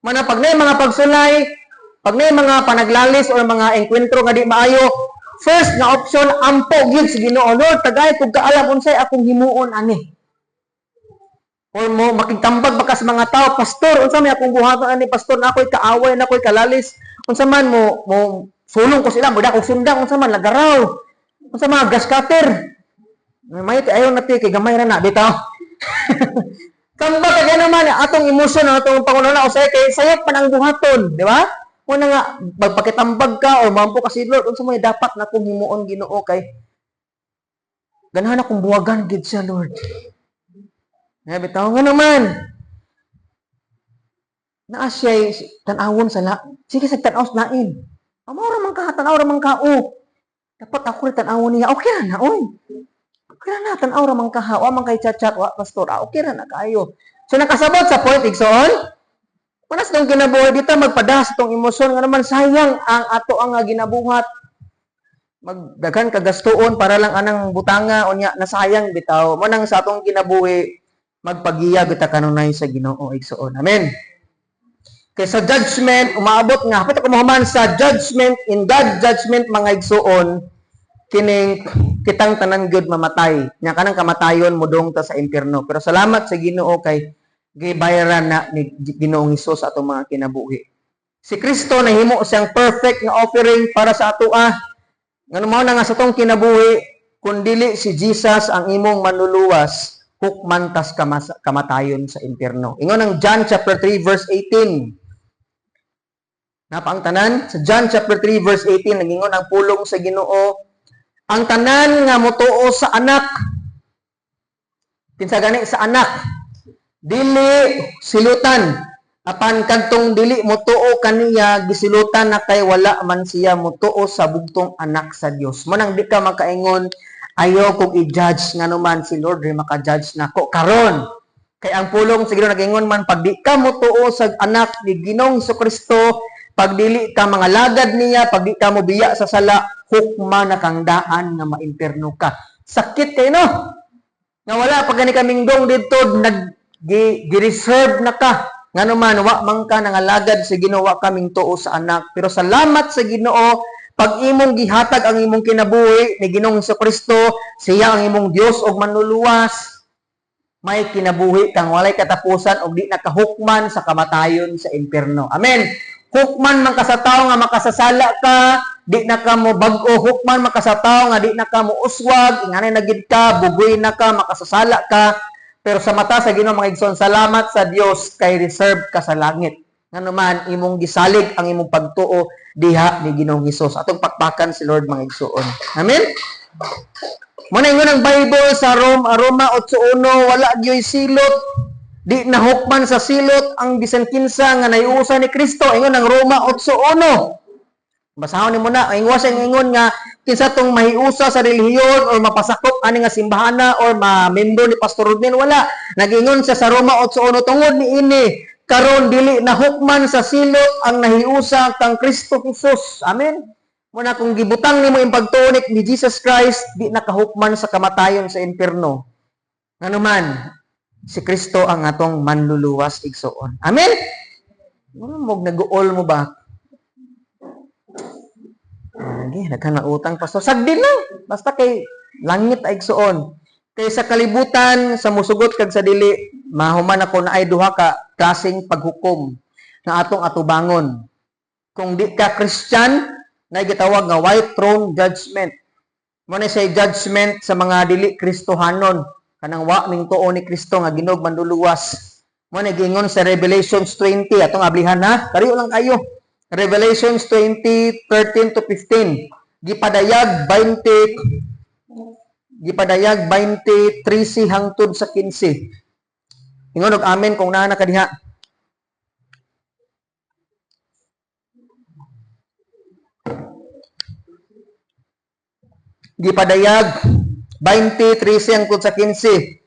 Mana pag nay mga pagsulay, Pag may mga panaglalis o mga engkwentro nga di maayo, first nga option, ampo gyud sa Ginoo. Lord, tagay kog kaalam unsay akong himuon ani. Or mo makigtambag ba ka sa mga tao, pastor, unsa may akong buhaton ani, pastor, na ako'y kaaway, na ako'y kalalis. Unsa man mo sulong ko sila, muda kog sundang, unsa man lagaraw. Unsa man gas cutter. May ayo na ti kay gamay ra na bitaw. Kamba kay naman atong emosyon atong pangunana usay kay sayop pa nang buhaton, di ba? Una nga magpakitambag ka o mampo kasi Lord, unsa may dapat na kong himuon Ginoo kay ganahan akong buwagan gid siya Lord. Nga bitaw nga naman. Naa siya tan-awon sa na. Sige sa tan-aw nain. Amo ra man ka tan-aw ra man ka o. Dapat ako rin tan-awon niya. Okay ra na oy. Okay ra na tan-aw ra man ka ha. Wa man kay chat-chat wa pastor. Okay ra na kaayo. So nakasabot sa point igsoon. Panas nang ginabuhay dito, magpadas itong emosyon nga naman, sayang ang ato ang ginabuhat. Magdaghan kagastuon para lang anang butanga o niya, nasayang bitaw. Manang sa atong ginabuhi, magpagiya bita kanunay sa Ginoo igsoon. Amen. Kaya sa judgment, umaabot nga, hapit ako mahuman sa judgment, in God judgment mga igsoon, kining kitang tanan gyud mamatay. Nya kanang kamatayon mudong ta sa impierno. Pero salamat sa Ginoo kay gibayaran na ni Ginoong Hesus sa atong mga kinabuhi. Si Kristo nahimo siyang perfect nga offering para sa atoa. Ngano mao na nga sa atong kinabuhi, kun dili si Jesus ang imong manluluwas, hukman tas kamatayon sa impierno. Ingon ang John chapter 3 verse 18. Napaang tanan sa John chapter 3 verse 18 nagingon ang pulong sa Ginoo, ang tanan nga motuo sa anak. Kinsa gani sa anak? Dili silutan. Apan kadtong dili motuo kaniya, gisilutan na kay wala man siya motuo sa bugtong anak sa Dios. Manang di ka makaingon, ayo kog i-judge nga naman si Lord rin maka-judge nako karon. Kay ang pulong sa Ginoo nagingon man, pag di ka motuo sa anak ni Ginoong Kristo, pag dili ka mga lagad niya, pag di ka mo biya sa sala, hukma na kang daan nga maimperno ka. Sakit kayo no? Nga wala pag gani kaming dong dito gi-reserve na ka. Nga naman, wa man ka nangalagad sa Ginoo, wa kaming tuo sa anak. Pero salamat sa Ginoo, pag imong gihatag ang imong kinabuhi ni Ginoong Kristo, siya ang imong Dios og manluluwas. May kinabuhi kang walay katapusan og di nakahukman sa kamatayon sa impierno. Amen. Hukman man ka sa tawo nga makasasala ka, di na ka mo bag-o. Hukman man ka sa tawo nga di na ka mo uswag, ingani na gid ka, bugoy na ka, makasasala ka. Pero sa mata sa Ginoo mga igsoon, salamat sa Dios kay reserve ka sa langit. Nga naman, imong gisalig ang imong pagtuo diha ni Ginoong Hesus. Atong pakpakan si Lord mga igsoon. Amen? Muna ingon ang Bible sa Roma 8:1, wala gyoy silot, di nahukman sa silot ang bisan kinsa nga naiusa ni Kristo. Ingon ang Roma 8:1. Basahon nimo na, ingon nga kinsa tong mahiusa sa relihiyon or mapasakop ani nga simbahana or ma-member ni Pastor Rodnel, wala. Nagingon sa Roma 8:1 tungod ni ini karon dili nahukman sa silot ang nahiusa kang Kristo Jesus. Amen. Muna kung gibutang nimo yung pagtunik ni Jesus Christ, di nakahukman sa kamatayon sa impierno. Ngano man, si Kristo ang atong manluluwas igsoon. Amen. Mo nag-uol mo ba? Okay, nagkana utang pastor. Sagdi lang. Basta kay langit ay igsoon. Kay sa kalibutan, sa musugot kag sa dili, mahuman ako na ay duha ka klaseng paghukom na atong atubangon. Kung di ka Christian, na gitawag nga white throne judgment. Mo na say judgment sa mga dili Kristohanon, kanang wa ming tuo ni Kristo nga Ginog manluluwas. Mo na gingon sa Revelations 20, atong ablihan ha. Kariyo lang kayo. Revelations 20:13 to 15. Gipadayag 23 hangtod sa 15. Ingon og amen kung naa na kadiha. Gipadayag 23 hangtod sa 15.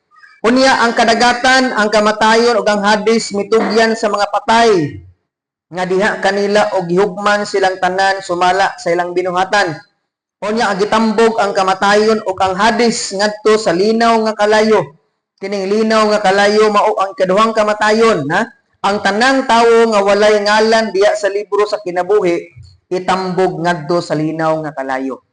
Unya ang kadagatan, ang kamatayon ug ang Hades mitugyan sa mga patay. Nga diha kanila og gihugman silang tanan sumala sa ilang binuhatan. Unya agitambog ang kamatayon ug ang Hades ngadto sa linaw nga kalayo. Kining linaw nga kalayo mao ang ikaduhang kamatayon, ha? ang tanang tawo nga walay ngalan diya sa libro sa kinabuhi itambog ngadto sa linaw nga kalayo.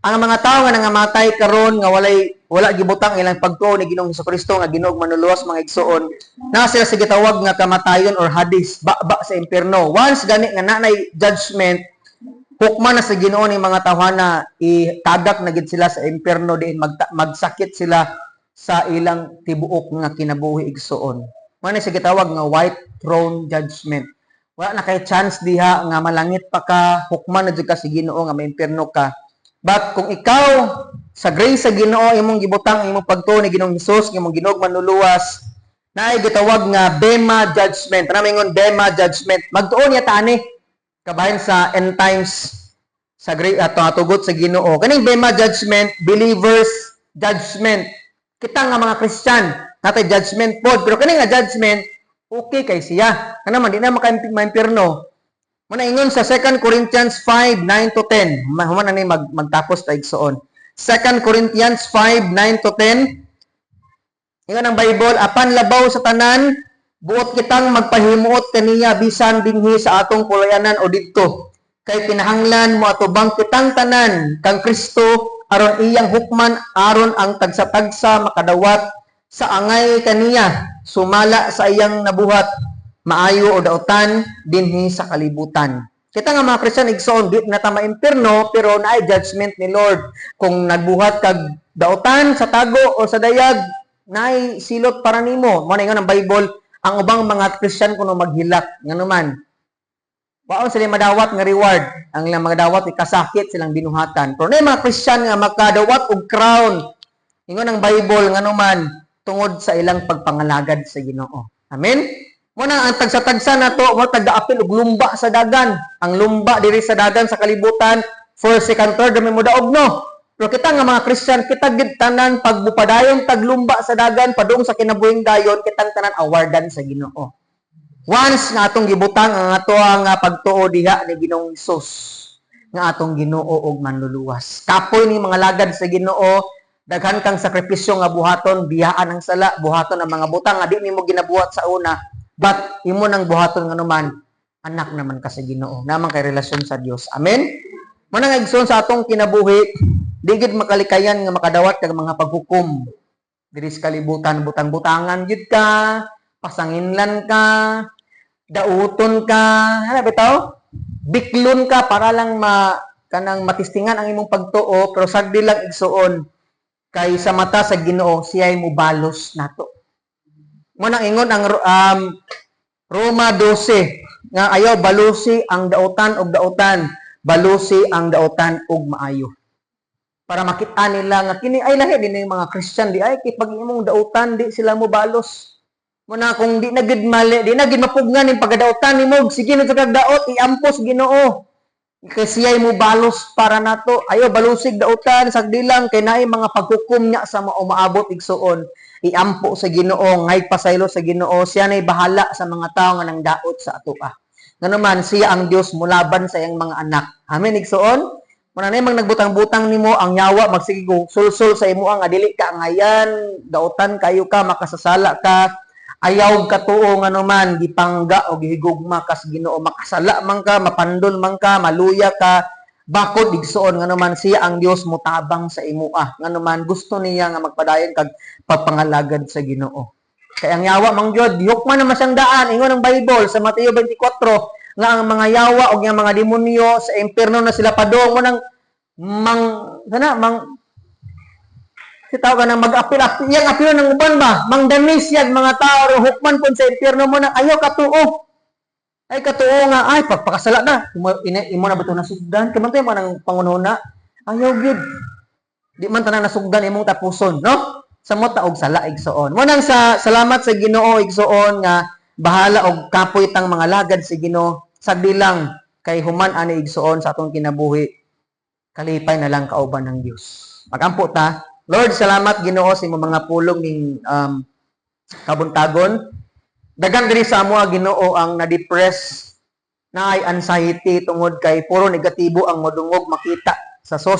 Ang mga tawo nga nangamatay karon nga wala gibutang ilang pagtuo ni Ginoong Hesukristo nga Ginoo manuluwas mga igsoon, na sila sa gitawag nga kamatayon or Hades, baba sa impierno. Once gani nga nanay judgment, hukma na sa Ginoo ni mga tawhana, itagak na gid sila sa impierno diin magsakit sila sa ilang tibuok nga kinabuhi igsoon. Mao sa gitawag nga white throne judgment. Wala na kay chance diha nga malangit pa ka, hukma na jud ka sa Ginoo nga maimpierno ka. But kung ikaw sa grace sa Ginoo imong gibutang imong pagtuo ni Ginoong Hesus nga imong Ginoo manluluwas, naay gitawag nga bema judgment. Ana mingon bema judgment. Magtuo niya tani kabahin sa end times sa great tugot sa Ginoo. Kaning bema judgment, believers judgment. Kita nga mga Christian, natay judgment pod, pero kaning nga judgment okay kay siya. Kana man di na maka-impierno. Muna ingon sa 2 Corinthians 5:9 to 10. Human na ni magtapos ta igsoon. 2 Corinthians 5:9 to 10. Ingon ang Bible, apan labaw sa tanan, buot kitang magpahimuot kaniya bisan dinhi sa atong pulayanan o didto. Kay kinahanglan mo atubang kitang tanan kang Kristo aron iyang hukman aron ang tagsa-tagsa makadawat sa angay kaniya sumala sa iyang nabuhat maayo o dautan dinhi sa kalibutan. Kita nga mga Christian igsoon di na ta maimpierno pero naay judgment ni Lord. Kung nagbuhat kag dautan sa tago o sa dayag, naay silot para nimo. Mo na ingon ang Bible, ang ubang mga Christian kuno maghilak nganuman. Waon sila madawat nga reward. Ang ilang mga dawat ikasakit silang binuhatan. Pero na mga Christian nga makadawat og crown. Ingon ang Bible nganuman tungod sa ilang pagpangalagad sa Ginoo. Amen. Muna ang tagsa-tagsa na to, mo taga-apil og lumba sa dagan. Ang lumba diri sa dagan sa kalibutan, first, second, third, may mudaog no. Pero kita nga mga Christian, kita gid tanan pagbupadayon taglumba sa dagan padung sa kinabuhing dayon, kitang tanan awardan sa Ginoo. Once nga atong gibutang ang ato nga pagtuo diha ni Ginoong Hesus, nga atong Ginoo og manluluwas. Kapoy ni mga lagad sa Ginoo, daghan kang sakripisyo nga buhaton, biyaan ang sala, buhaton ang mga butang nga di nimo ginabuhat sa una. But imo nang buhaton nga naman, anak naman ka sa Ginoo, naman kay relasyon sa Dios. Amen. Muna nga igsoon sa atong kinabuhi, di gid makalikayan nga makadawat kag mga paghukom diri sa kalibutan, butang-butangan gid ka, pasanginlan ka, dauton ka, ano bitaw? Biklon ka para lang kanang matistingan ang imong pagtuo, pero sagdi lang igsoon kay sa mata sa Ginoo siya'y mubalos nato. Munang ingon ang Roma 12 nga ayaw balusi ang dautan og dautan, balusi ang dautan og maayo. Para makita nila nga kini ay lahi din yung mga Christian di ay kay pag imong dautan di sila mo balos. Muna kung di na gid mali, di na gid mapugnan ning pagdautan nimo, sige na sa daot iampos Ginoo. Kasi ay mo balos para nato. Ayaw balusig dautan sagdi lang kay naay mga paghukom niya sa maabot igsuon. Iampo sa Ginoo, ngay pasaylo sa Ginoo, siya na'y bahala sa mga tao nga nang daot sa atoa. Nganoman siya ang Dios mulaban sa iyang mga anak. Amen igsoon. Muna na mang nagbutang-butang nimo ang yawa magsigo sulsul sa imo nga dili ka ngayan, dautan kayo ka makasasala ka. Ayaw katuo nganoman gipangga o gihigugma kas Ginoo, makasala man ka, mapandon man ka, maluya ka. Bakod igsoon nga naman siya ang Dios mutabang sa imuah. Nga naman gusto niya nga magpadayon kag pagpangalagad sa Ginoo. Kay ang yawa mang Dios, hukman na masyang daan. Ingon ang Bible sa Mateo 24 nga ang mga yawa o nga mga demonyo sa impierno na sila padong mo nang sitaw ka nang mag-apil yang apil ng uban ba? Mangdanis yag mga tao hukman pun sa impierno mo nang ayaw katuo. Ay katuo nga ay pagpakasala na imo na bato nasugdan kamantay man ang pangunahuna ayaw gyud di man tanan nasugdan imong tapuson no samot ta og sala igsoon mo nang sa salamat sa Ginoo igsoon nga bahala og kapoy tang mga lagad sa Ginoo sagdi lang kay human ani igsoon sa atong kinabuhi kalipay na lang kauban ng Dios magampo ta Lord salamat Ginoo sa imong mga pulong ning kabuntagon. Dagan diri sa amo Ginoo ang na-depress na ay anxiety tungod kay puro negatibo ang modungog makita sa social